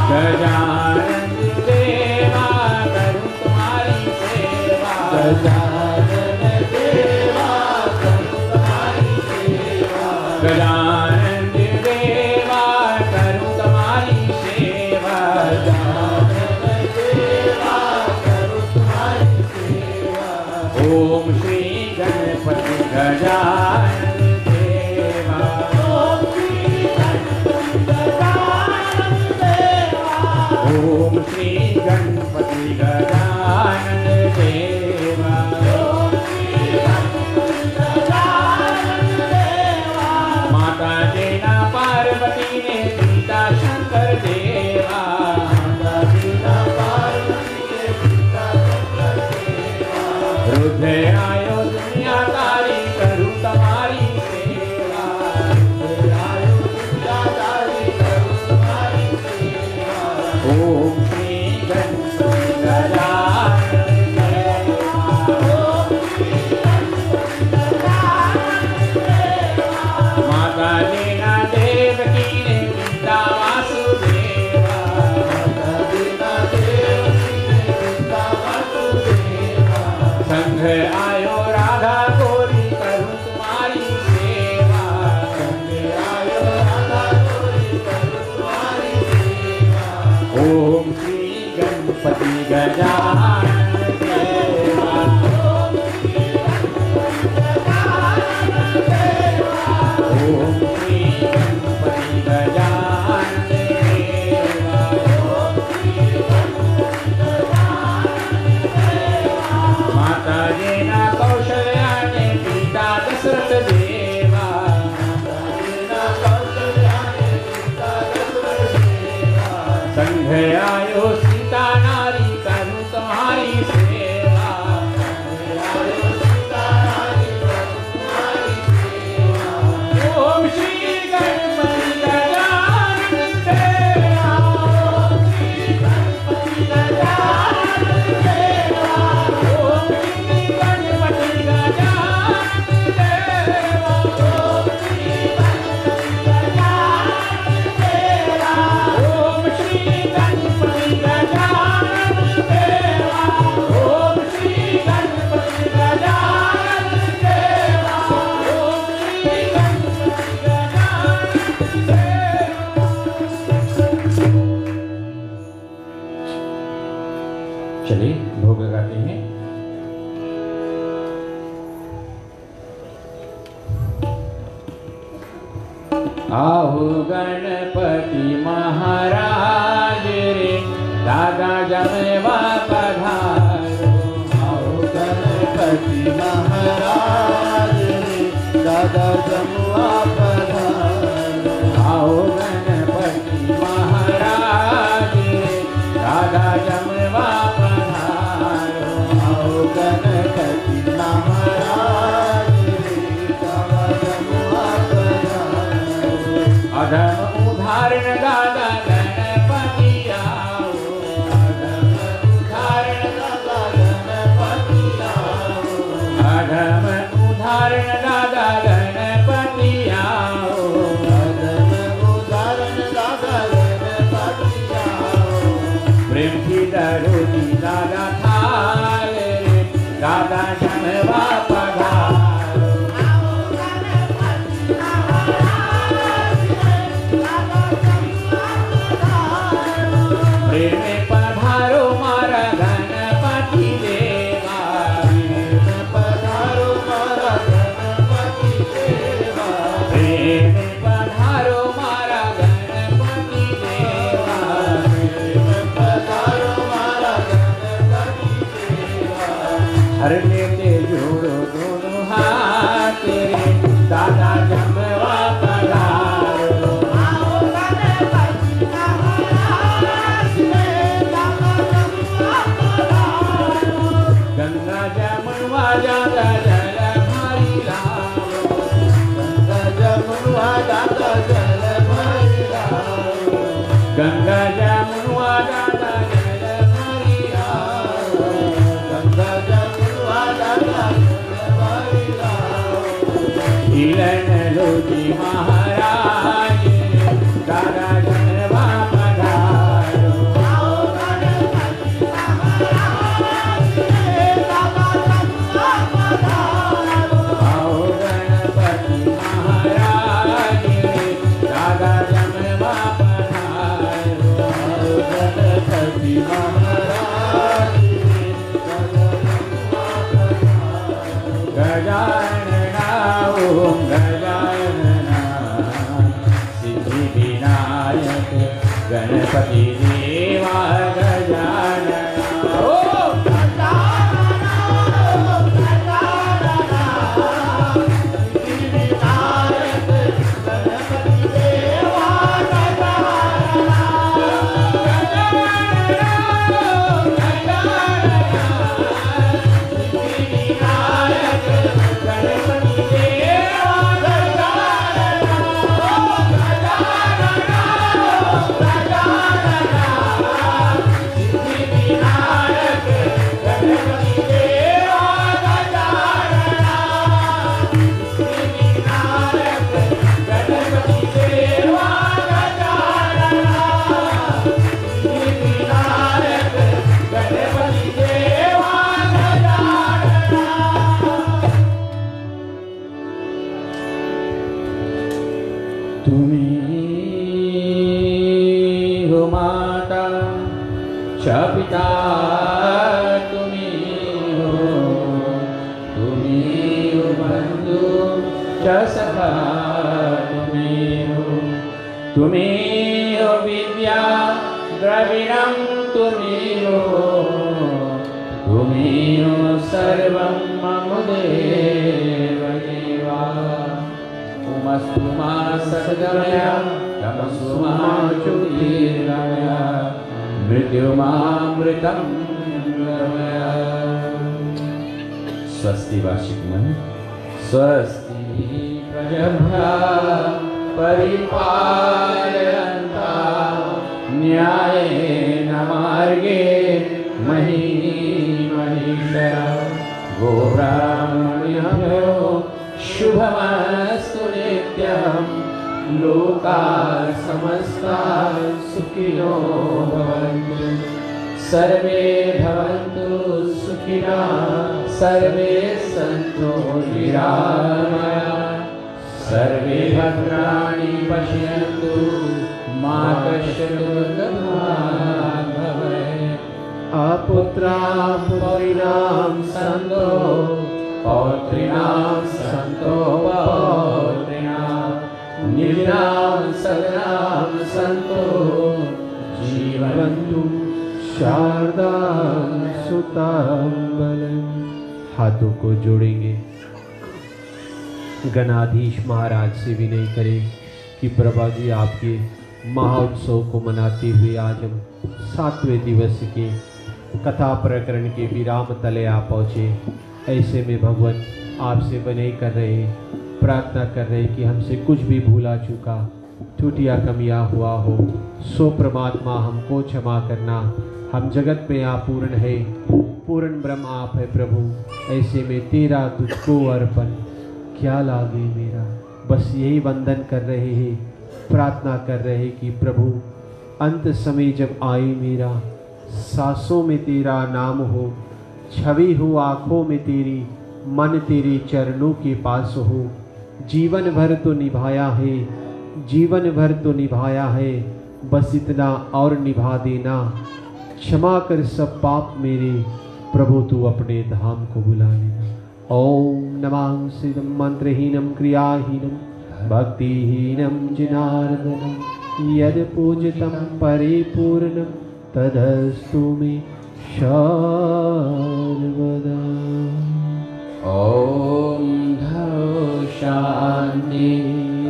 गजानन देवा करूं तुम्हारी सेवा, गजानन देवा करूं तुम्हारी सेवा, गजानन देवा करूं तुम्हारी सेवा, गजानन देवा करूं तुम्हारी सेवा। ओम श्री गणपति गजानन देवा, ओम श्री गणपति गजानन देवा, ओम श्री गणपति गजानन देवा, ओम श्री गणपति गजानन देवा, माता देना पार्वती ने पिता शंकर देवा, माता पिता पार्वती के पिता शंकर देवा, रुद्र आयो दुनियादारी करूं तुम्हारी सेवा, आयो दुनियादारी करूं तुम्हारी सेवा। ओम श्री गणपति गजानन देवा, ओम श्री गणपति गजानन देवा, माता देना देवकी ने पिता वासुदेवा, माता पिता देवकी ने पिता वासुदेवा, संघ आयो राधा गोरी करूं तुम्हारी सेवा, संगे आयो राधा गोरी करूं तुम्हारी सेवा। ओम श्री गणपति गजानन देवा, ओम श्री गणपति गजानन देवा, ओम श्री गणपति गजानन देवा, ओम श्री गणपति गजानन देवा, माता देना कौशल्या ने पिता दशरथ देवा, माता देना कौशल्या ने पिता दशरथ देवा, संघ आयो सीता नारी करूं तुम्हारी सेवा, संगे आयो सीता नारी करूं तुम्हारी सेवा। ओम श्री गणपति गजानन देवा, ओम श्री गणपति गजानन देवा, ओम श्री गणपति गजानन देवा, ओम श्री गणपति गजानन देवा, ओम श्री गणपति गजानन देवा, ओम श्री गणपति गजानन देवा, ओम श्री गणपति गजानन देवा। चलिए भोग लगाते हैं। आओ गणपति महाराज रे, दादा जमेवा पधारो, आओ गणपति महाराज रे, जमुआ पधारो। आओ गणपति महाराज राधा जमुआ पधारो। आओ गणपति महाराज राधा जमुआ पधारो। अधम उदाहरण दादा गणपति आओ। अधम उदाहरण दादा गणपति आओ। अधम उदाहरण दादा गणपति आओ। अधम उदाहरण दादा गणपति आओ। प्रेम की दरोदी दादा थाल रे दादा जमवा पधारो। प्रेम पधारो मारा गणपति देवा। प्रेम पधारो मारा गणपति देवा। प्रेम पधारो मारा गणपति देवा। प्रेम पधारो मारा गणपति देवा। हर लेते जोड़ो दोनों हाथ रे दादा जमवा पधारो। गंगा जमुनवा जाता जल भरी लाओ। गंगा जमुआ दादा जल भरी लाओ। गंगा जमुनवा जाता जल भरी लाओ। गंगा जमुआ दादा जल भरी लाओ। हिरण लोजी महाराज दादा जमवा पधारो। आओ गणपति महाराज दादा जमवा पधारो। आओ गणपति महाराज दादा जमवा पधारो। गणपति महाराज गजानना ओम गजानना सिद्धि विनायक गणपति देवा गजानना ओम गजानना ओम गजानना सिद्धि विनायक गणपति देवा गजानना। गजानना ओम गजानना सिद्धि विनायक गणपति देवा गजानना। ओम गजानना ओम गजानना सिद्धि विनायक गणपति देवा गजानना। सिद्धि विनायक गणपति देवा गजानना। सिद्धि विनायक गणपति देवा गजानना। तुम्ही हो माता च पिता तुम्ही हो। तुम्ही हो बंधु च सखा तुम्ही हो। तुम्ही हो विद्या द्रविणं तुम्ही हो। तुम्ही हो सर्वं मम देव देवा। उमस्तु मा सद्गमय तमस्तु मा ज्योतिर्गमय मृत्युमामृतं गमय। स्वस्ति वार्षिक मन। स्वस्ति प्रजभ्यः परिपालयन्तां न्यायेन मार्गे महीं महिषः। गोब्राह्मणेभ्यो शुभमस्तु नित्यं। लोकाः समस्ताः सुखिनो भवन्तु। सर्वे भवन्तु सुखिनः। सर्वे सन्तु निरामयाः। सर्वे भद्राणि पश्यन्तु मा कश्चित् दुर्गमात् भवेत्। अपुत्राः पुत्रीणां सन्तो पौत्रीणां सन्तो पौत्रीणां निर्जनां सदनां सन्तो जीवन्तु शारदां सुतां बलम्। हाथों को जोड़ेंगे। गणाधीश महाराज से विनय करें कि प्रभा जी आपके महाउत्सव को मनाते हुए आज हम 7वें दिवस के कथा प्रकरण के विराम तले आ पहुँचे। ऐसे में भगवान आपसे विनय कर रहे, प्रार्थना कर रहे कि हमसे कुछ भी भूला चूका, टूटिया कमियाँ हुआ हो, सो परमात्मा हमको क्षमा करना। हम जगत में आप पूर्ण है, पूर्ण ब्रह्म आप है प्रभु। ऐसे में तेरा तुझको अर्पण क्या लागे मेरा। बस यही वंदन कर रहे हैं, प्रार्थना कर रहे हैं कि प्रभु अंत समय जब आए मेरा, सांसों में तेरा नाम हो, छवि हो आँखों में तेरी, मन तेरे चरणों के पास हो। जीवन भर तो निभाया है, जीवन भर तो निभाया है, बस इतना और निभा देना। क्षमा कर सब पाप मेरे, प्रभु तू अपने धाम को बुला लेना। ओम नमः शिवं मंत्रहीनं क्रियाहीनं भक्तिहीनं जनार्दनं यद पूजितं परिपूर्णं तदस्तु मे सर्वदा। ओम धौ शांति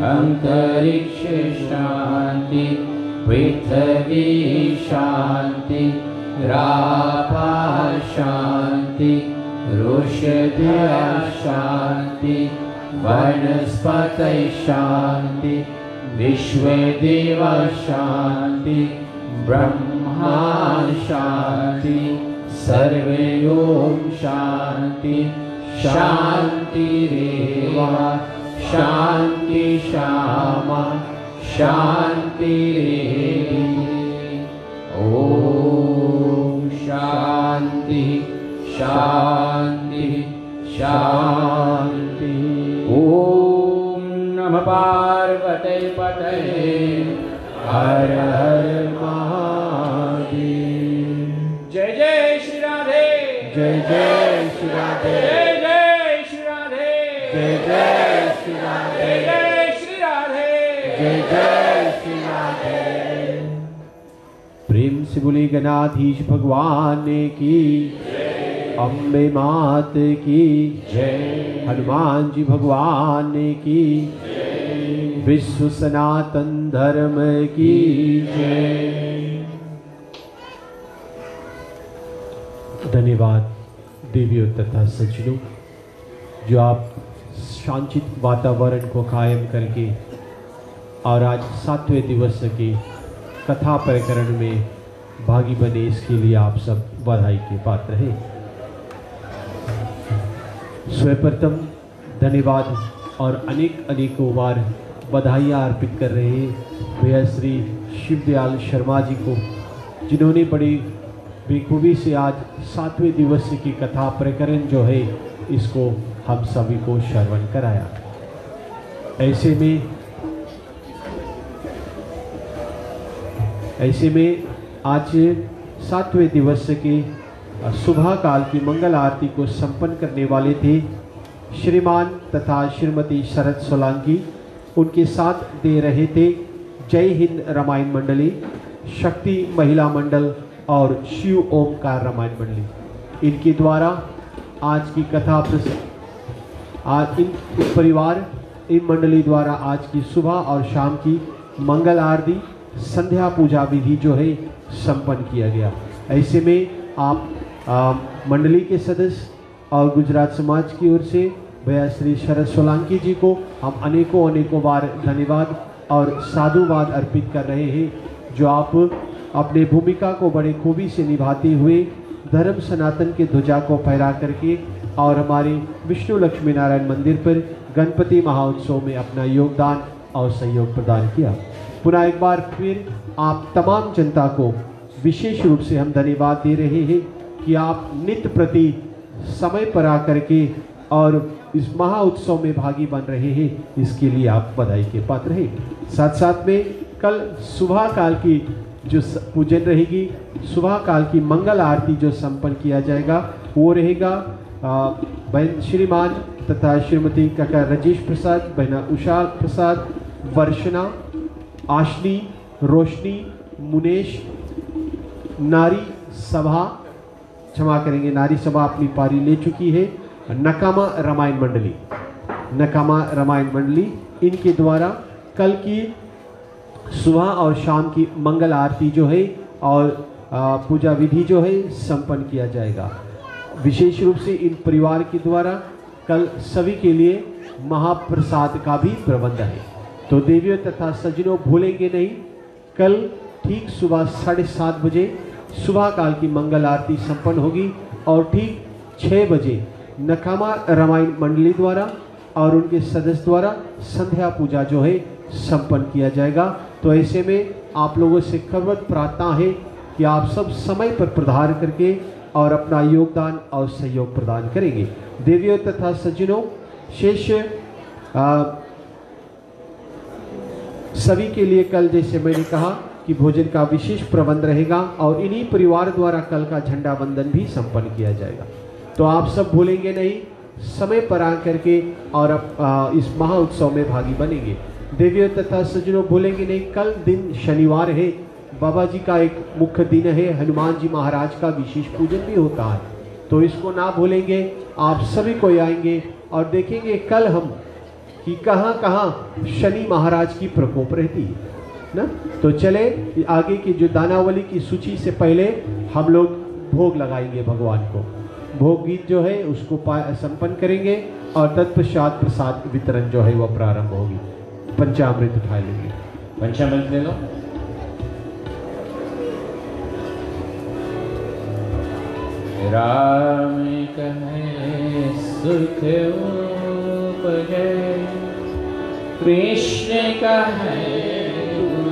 अंतरिक्ष शांति पृथ्वी शांति रापा शांति ऋषध्या शांति वनस्पति शांति विश्वदेव शांति ब्रह्मा शांति सर्वे ओम शांति शांतिरेव शांति शामा शांतिरेधि। ओम शांति शांति शांति। ओम नमः पार्वती पतये हर हर महादेव। जय जय श्री राधे, जय जय श्री राधे, जय जय श्री राधे, जय जय श्री राधे, जय जय श्री राधे, जय जय श्री राधे। प्रेम से बोले गणाधीश भगवान की, अम्बे मात की जय, हनुमान जी भगवान की, विश्व सनातन धर्म की जय। धन्यवाद देवियों तथा सज्जनों, जो आप शांतित वातावरण को कायम करके और आज 7वें दिवस की कथा प्रकरण में भागी बने, इसके लिए आप सब बधाई के पात्र हैं। सर्वप्रथम धन्यवाद और अनेकों बार बधाइयाँ अर्पित कर रहे हैं भैया श्री शिवदयाल शर्मा जी को, जिन्होंने बड़ी बेखूबी से आज 7वें दिवस की कथा प्रकरण जो है इसको हम सभी को श्रवण कराया। ऐसे में आज 7वें दिवस के सुबह काल की मंगल आरती को संपन्न करने वाले थे श्रीमान तथा श्रीमती शरद सोलंकी। उनके साथ दे रहे थे जय हिंद रामायण मंडली, शक्ति महिला मंडल और शिव ओमकार रामायण मंडली। इनके द्वारा आज की कथा आज इन परिवार इन मंडली द्वारा आज की सुबह और शाम की मंगल आरती संध्या पूजा विधि जो है संपन्न किया गया। ऐसे में आप मंडली के सदस्य और गुजरात समाज की ओर से भैया श्री शरद सोलंकी जी को हम अनेकों बार धन्यवाद और साधुवाद अर्पित कर रहे हैं, जो आप अपने भूमिका को बड़े खूबी से निभाते हुए धर्म सनातन के ध्वजा को फहरा करके और हमारे विष्णु लक्ष्मी नारायण मंदिर पर गणपति महोत्सव में अपना योगदान और सहयोग प्रदान किया। पुनः एक बार फिर आप तमाम जनता को विशेष रूप से हम धन्यवाद दे रहे हैं कि आप नित्य प्रति समय पर आकर के और इस महा उत्सव में भागी बन रहे हैं, इसके लिए आप बधाई के पात्र हैं। साथ साथ में कल सुबह काल की जो पूजन रहेगी, सुबह काल की मंगल आरती जो संपन्न किया जाएगा वो रहेगा बहन श्रीमान तथा श्रीमती काका राजेश प्रसाद, बहना उषा प्रसाद, वर्षना, आशनी, रोशनी, मुनेश, नारी सभा, क्षमा करेंगे नारी सभा अपनी पारी ले चुकी है, नकामा रामायण मंडली, नकामा रामायण मंडली, इनके द्वारा कल की सुबह और शाम की मंगल आरती जो है और पूजा विधि जो है संपन्न किया जाएगा। विशेष रूप से इन परिवार के द्वारा कल सभी के लिए महाप्रसाद का भी प्रबंध है। तो देवियों तथा सज्जनों भूलेंगे नहीं, कल ठीक सुबह 7:30 बजे सुबह काल की मंगल आरती संपन्न होगी और ठीक 6 बजे नकामा रामायण मंडली द्वारा और उनके सदस्य द्वारा संध्या पूजा जो है संपन्न किया जाएगा। तो ऐसे में आप लोगों से करवत प्रार्थना है कि आप सब समय पर पधार करके और अपना योगदान और सहयोग प्रदान करेंगे। देवियों तथा सज्जनों, शेष सभी के लिए कल जैसे मैंने कहा कि भोजन का विशेष प्रबंध रहेगा और इन्हीं परिवार द्वारा कल का झंडा वंदन भी संपन्न किया जाएगा। तो आप सब भूलेंगे नहीं, समय पर आकर के और इस महा उत्सव में भागी बनेंगे। देवियों तथा सज्जनों भूलेंगे नहीं, कल दिन शनिवार है, बाबा जी का एक मुख्य दिन है, हनुमान जी महाराज का विशेष पूजन भी होता है। तो इसको ना भूलेंगे, आप सभी को आएंगे और देखेंगे कल हम कि कहाँ कहाँ शनि महाराज की प्रकोप रहती है ना। तो चले आगे की जो दानावली की सूची से पहले हम लोग भोग लगाएंगे भगवान को। भोग गीत जो है उसको संपन्न करेंगे और तत्पश्चात प्रसाद वितरण जो है वह प्रारंभ होगी। पंचामृत उठा लेंगे। पंचामृत ले लो। राम कहे सुख उपजे, कृष्ण कहे दुख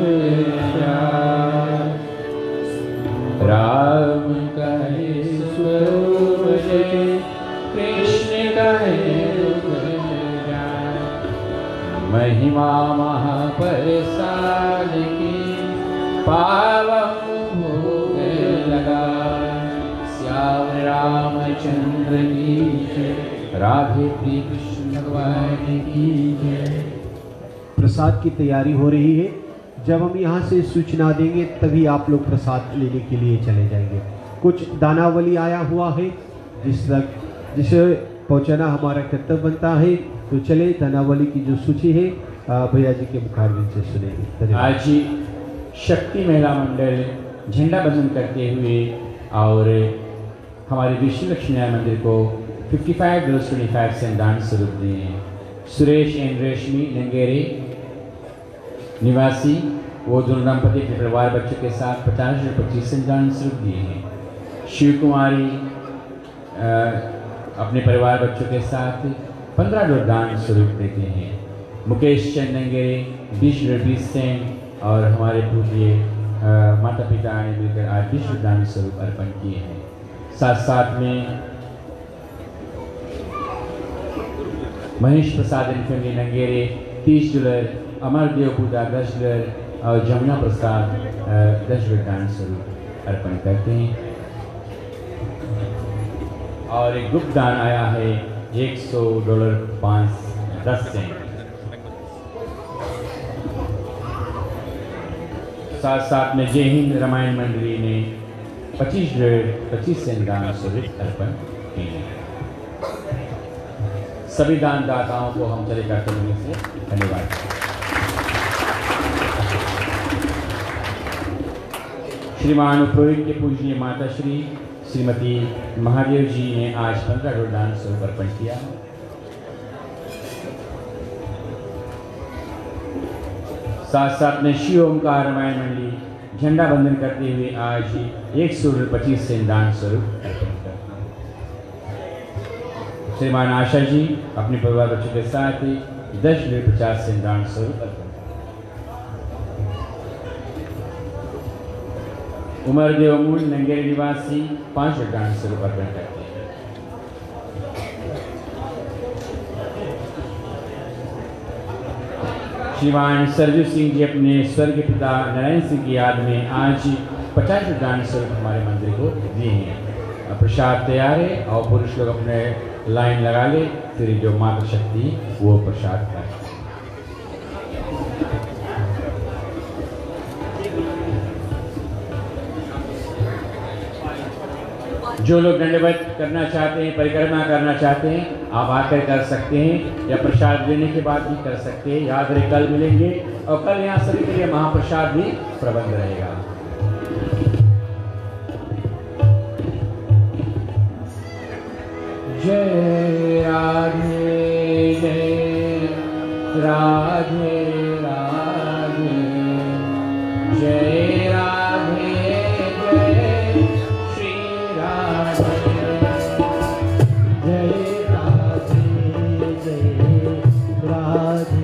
जाए। राम कहे सुख उपजे, कृष्ण कहे दुख जाए। महिमा महाप्रसाद की पावन भोग लगा। श्याम रामचंद्र की जय, राधे कृष्ण भगवान की जय। प्रसाद की तैयारी हो रही है। जब हम यहाँ से सूचना देंगे तभी आप लोग प्रसाद लेने के लिए चले जाएंगे। कुछ दानावली आया हुआ है जिसे पहुँचाना हमारा कर्तव्य बनता है। तो चले दानावली की जो सूची है भैया जी के मुखारबिन से सुनेंगे। आज शक्ति महिला मंडल झंडा बंधन करते हुए और हमारे विष्णु लक्ष्मी मंदिर को $55.25 से दान स्वरूप दिए। सुरेश एंड रेशमी लंगेरे निवासी वो दोनों दंपति अपने परिवार बच्चों के साथ $50.25 दान स्वरूप दिए हैं। शिव कुमारी अपने परिवार बच्चों के साथ $15 दान स्वरूप देते हैं। मुकेश चंद लंगेरे $20 और हमारे पूज्य माता पिता ने मिलकर आज $20 दान स्वरूप अर्पण किए हैं। साथ साथ में महेश प्रसाद एंड फैमिली लंगेरे $30, अमरदेव पूजा $10 और जमुना प्रसाद $10 दान स्वरूप अर्पण करते हैं। और एक गुप्त दान आया है $100.10। साथ साथ में जय हिंद रामायण मंडली ने $25 दान स्वरूप अर्पण किए। सभी दानदाताओं को हम चले करते हुए से धन्यवाद। श्रीमान पुरोहित के पूजनीय माता श्रीमती महादेव जी ने आज $15 दान स्वरूप अर्पण किया। साथ साथ में शिव ओमकार रामायण मंडली झंडा बंधन करते हुए आज $100.25 दान स्वरूप अर्पण करते हैं। श्रीमान आशा जी अपने परिवार बच्चों के साथ $10.50 दान स्वरूप अर्पण। उमर देवमूल लंगेरे निवासी $5 दान स्वरूप अर्पण करते हैं। श्रीमान सरजू सिंह जी अपने स्वर्गीय पिता नारायण सिंह की याद में आज $50 दान स्वरूप हमारे मंदिर को दिए हैं। प्रसाद तैयार है और पुरुष लोग अपने लाइन लगा ले, फिर जो माता शक्ति वो प्रसाद खाए। जो लोग दंडवत करना चाहते हैं, परिक्रमा करना चाहते हैं, आप आकर कर सकते हैं या प्रसाद लेने के बाद भी कर सकते हैं। याद रहे कल मिलेंगे और कल यहाँ सभी के लिए महाप्रसाद भी प्रबंध रहेगा। जय राधे जय राधे राधे, जय राधे जय श्री राधे, जय राधे जय राधे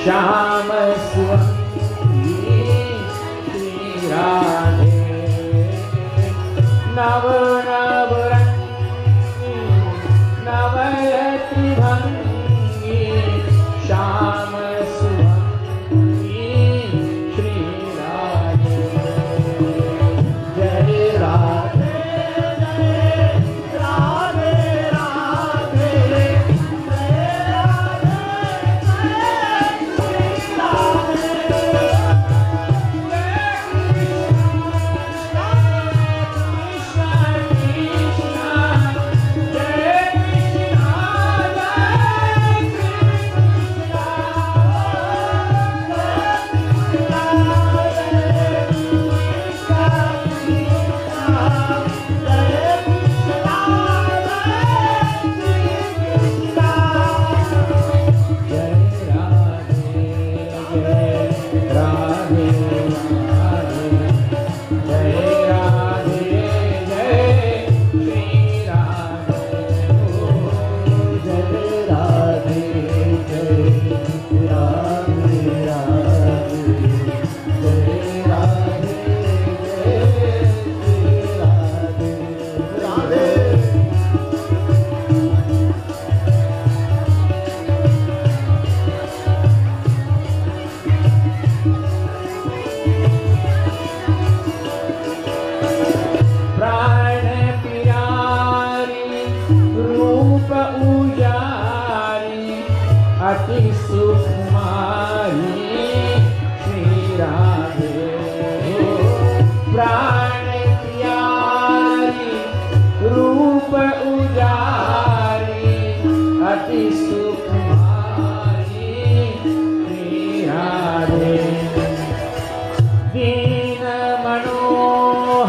श्याम सुवंगी श्री राधे, नव नव रंगी नवल त्रिभंगी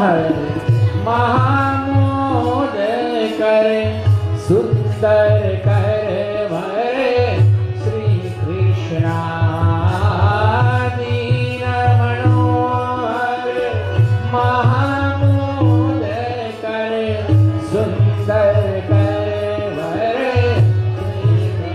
हरे महामोद करे सुंदर कर भरे श्री कृष्णा दीन मनोहर महामोद करे सुंदर कर भरे श्री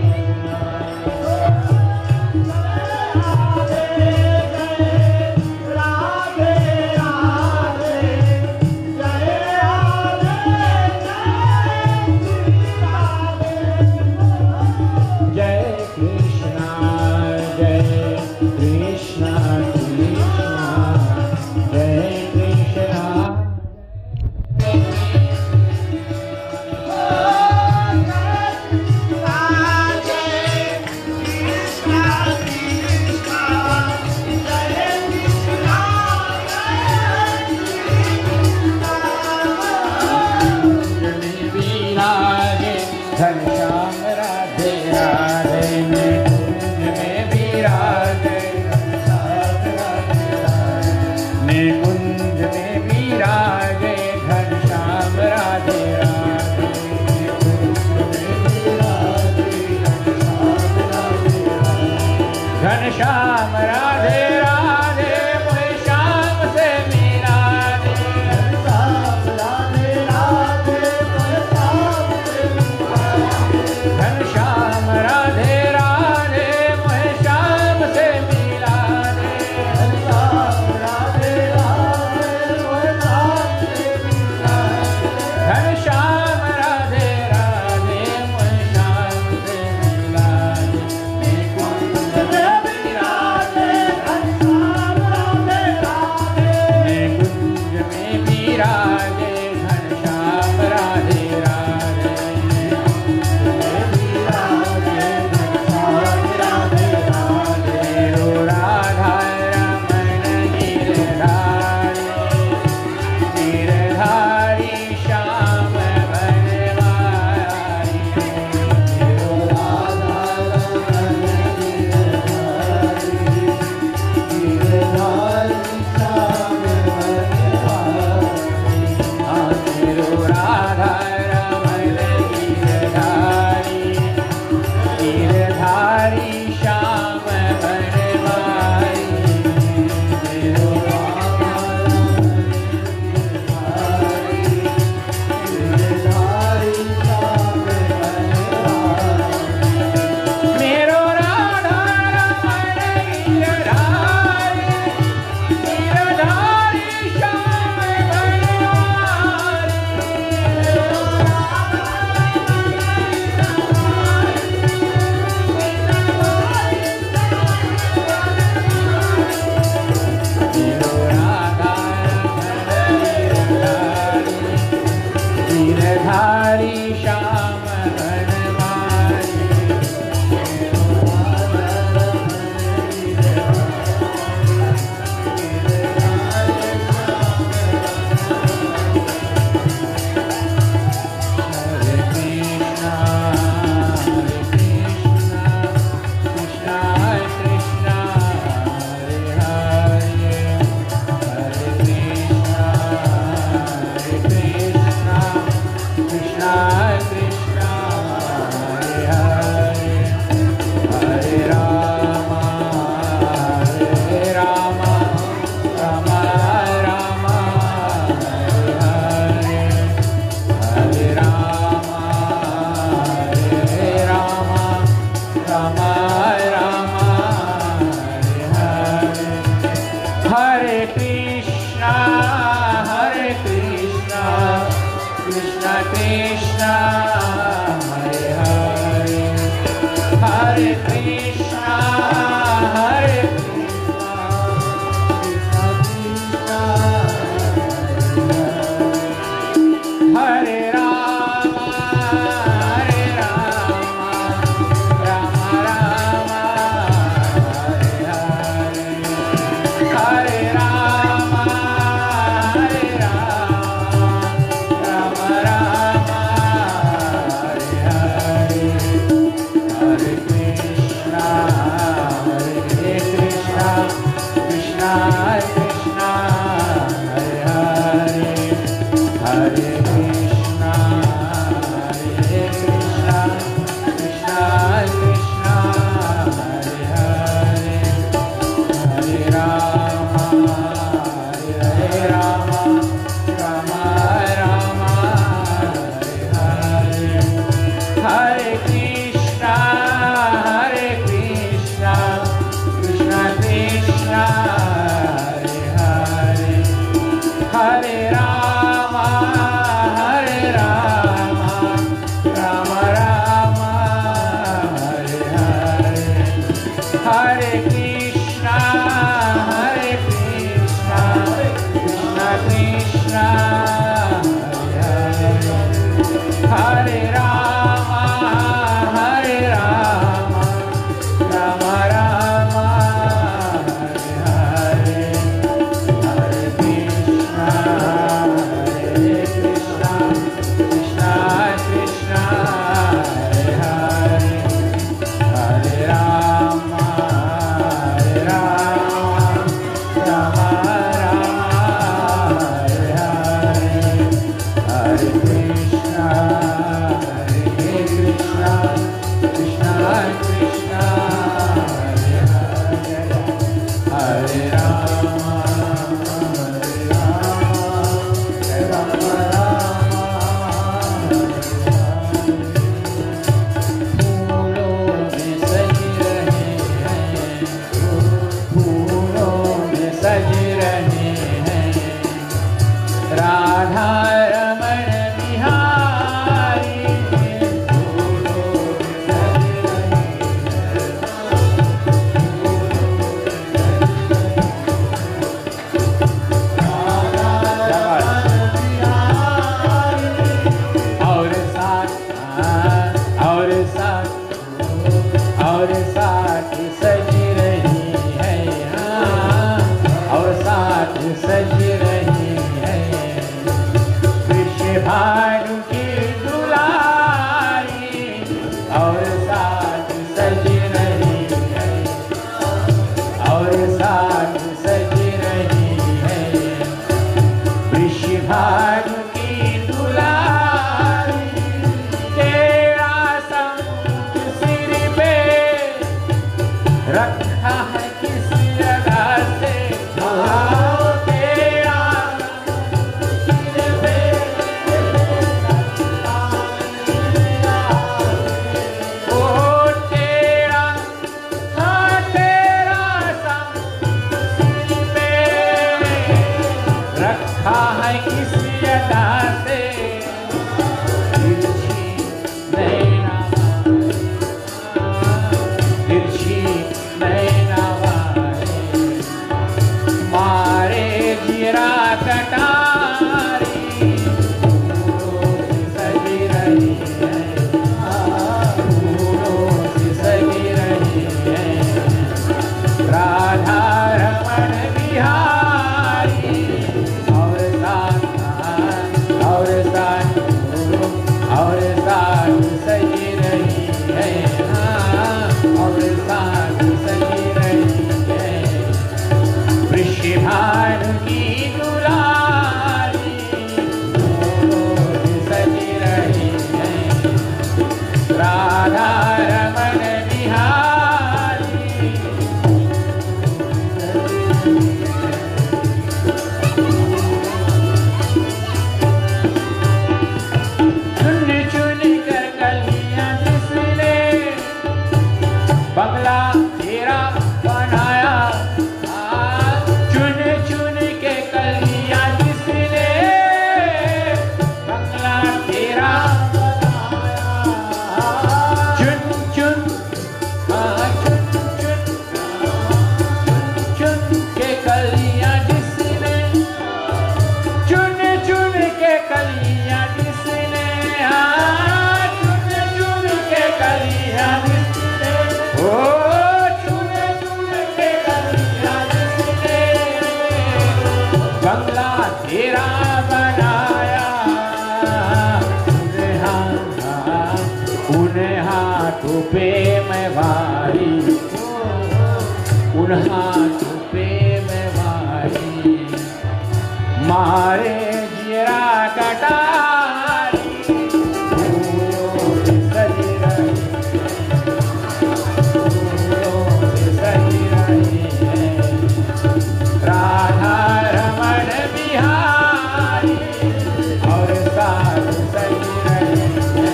घनश्याम राधे राधे निकुंज में विराजे निकुंज में विराजे घनश्याम राधे राधे घनश्याम राधे राधे मुझे श्याम से मिला दे घनश्याम राधे राधे मुझे श्याम से मिला दे घनश्याम राधे राधे मुझे श्याम से मिला दे निकुंज में विराजे घनश्याम राधे राधे निकुंज में विराजे घनश्याम राधे राधे राधा रमण गिरधारी श्याम बनवारी राधा रमण गिरधारी श्याम बनवारी मेरो राधा रमण गिरधारी श्याम गिरधारी श्याम बनवारी हरे कृष्णा कृष्णा कृष्णा हरे हरे हरे कृष्णा कृष्णा कृष्णा हरे हरे हरे राम राम राम हरे हरे हरे राम राम राम हरे हरे कृष्णा कृष्णा कृष्णा हरे हरे हरे कृष्णा हरे Ram Ram Ram Hare Hare Hare Ram Ram Ram Hare Rama, Hare Rama, Rama Rama, Hare Hare, Hare Krishna, Hare Krishna, Krishna Krishna, Hare Hare, Hare Rama, Hare Rama, Rama Rama, Hare Hare, Hare Krishna, Hare Krishna, Krishna Krishna, Hare Hare, Hare Rama, Hare Rama, Rama Rama, Hare Hare, Hare Krishna, Hare Krishna, Krishna Krishna, Hare Hare, Hare Rama, Hare Rama, Rama फूलों में सज रहे हैं, फूलों में सज रहे हैं, राधा रमण बिहारी, फूलों में सज रहे और साथ सज रही है, और साथ सज रही है, वृषभानु की दुलारी, और साथ सज रही है, और साथ सज रही है, वृषभानु की दुलारी, तेरा संग सिर पे रखा है किस जगह से, तेरा सिर पे ओ तेरा, हाँ तेरा संग सिर पे रखा है किस जगह से, तिरछी नैना तिरछी नैना वाले मारे जीरा कटारी, फूलों से सज रही है, फूलों से सज रही है, राधा रमण बिहारी, और साथ सज रही है, और साथ सज रही है, वृषभानु की दुलारी, फूलों से सज रही है, राधा रमण बिहारी, चुन चुन कर कलियां जिसने बंगला तेरा बनाया, चुन चुन के कलियां जिसने बंगला तेरा बनाया, चुन चुन चुन के कलियां जिसने, चुन चुन के कलियां जिसने, चुन चुन के कलियां जिसने, ओ चुन चुन के कलियां जिसने, बंगला तेरा बनाया, उन हाथों पे मैं भारी, उन हाथों पे मैं भारी, मारे जीरा कटारी, फूलों से सज रही है, फूलों से सज रही है, राधा रमण बिहारी, और साथ सज रही है,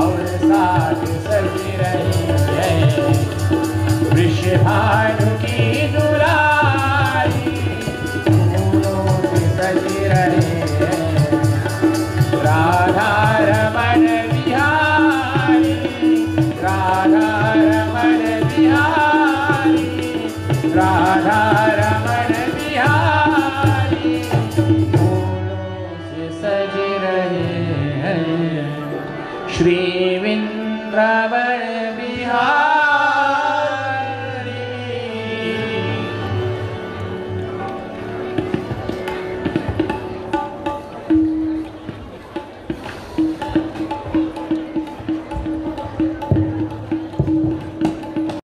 और साथ सज रही है, वृषभानु की दुलारी, फूलों से श्री वृंदावन बिहारी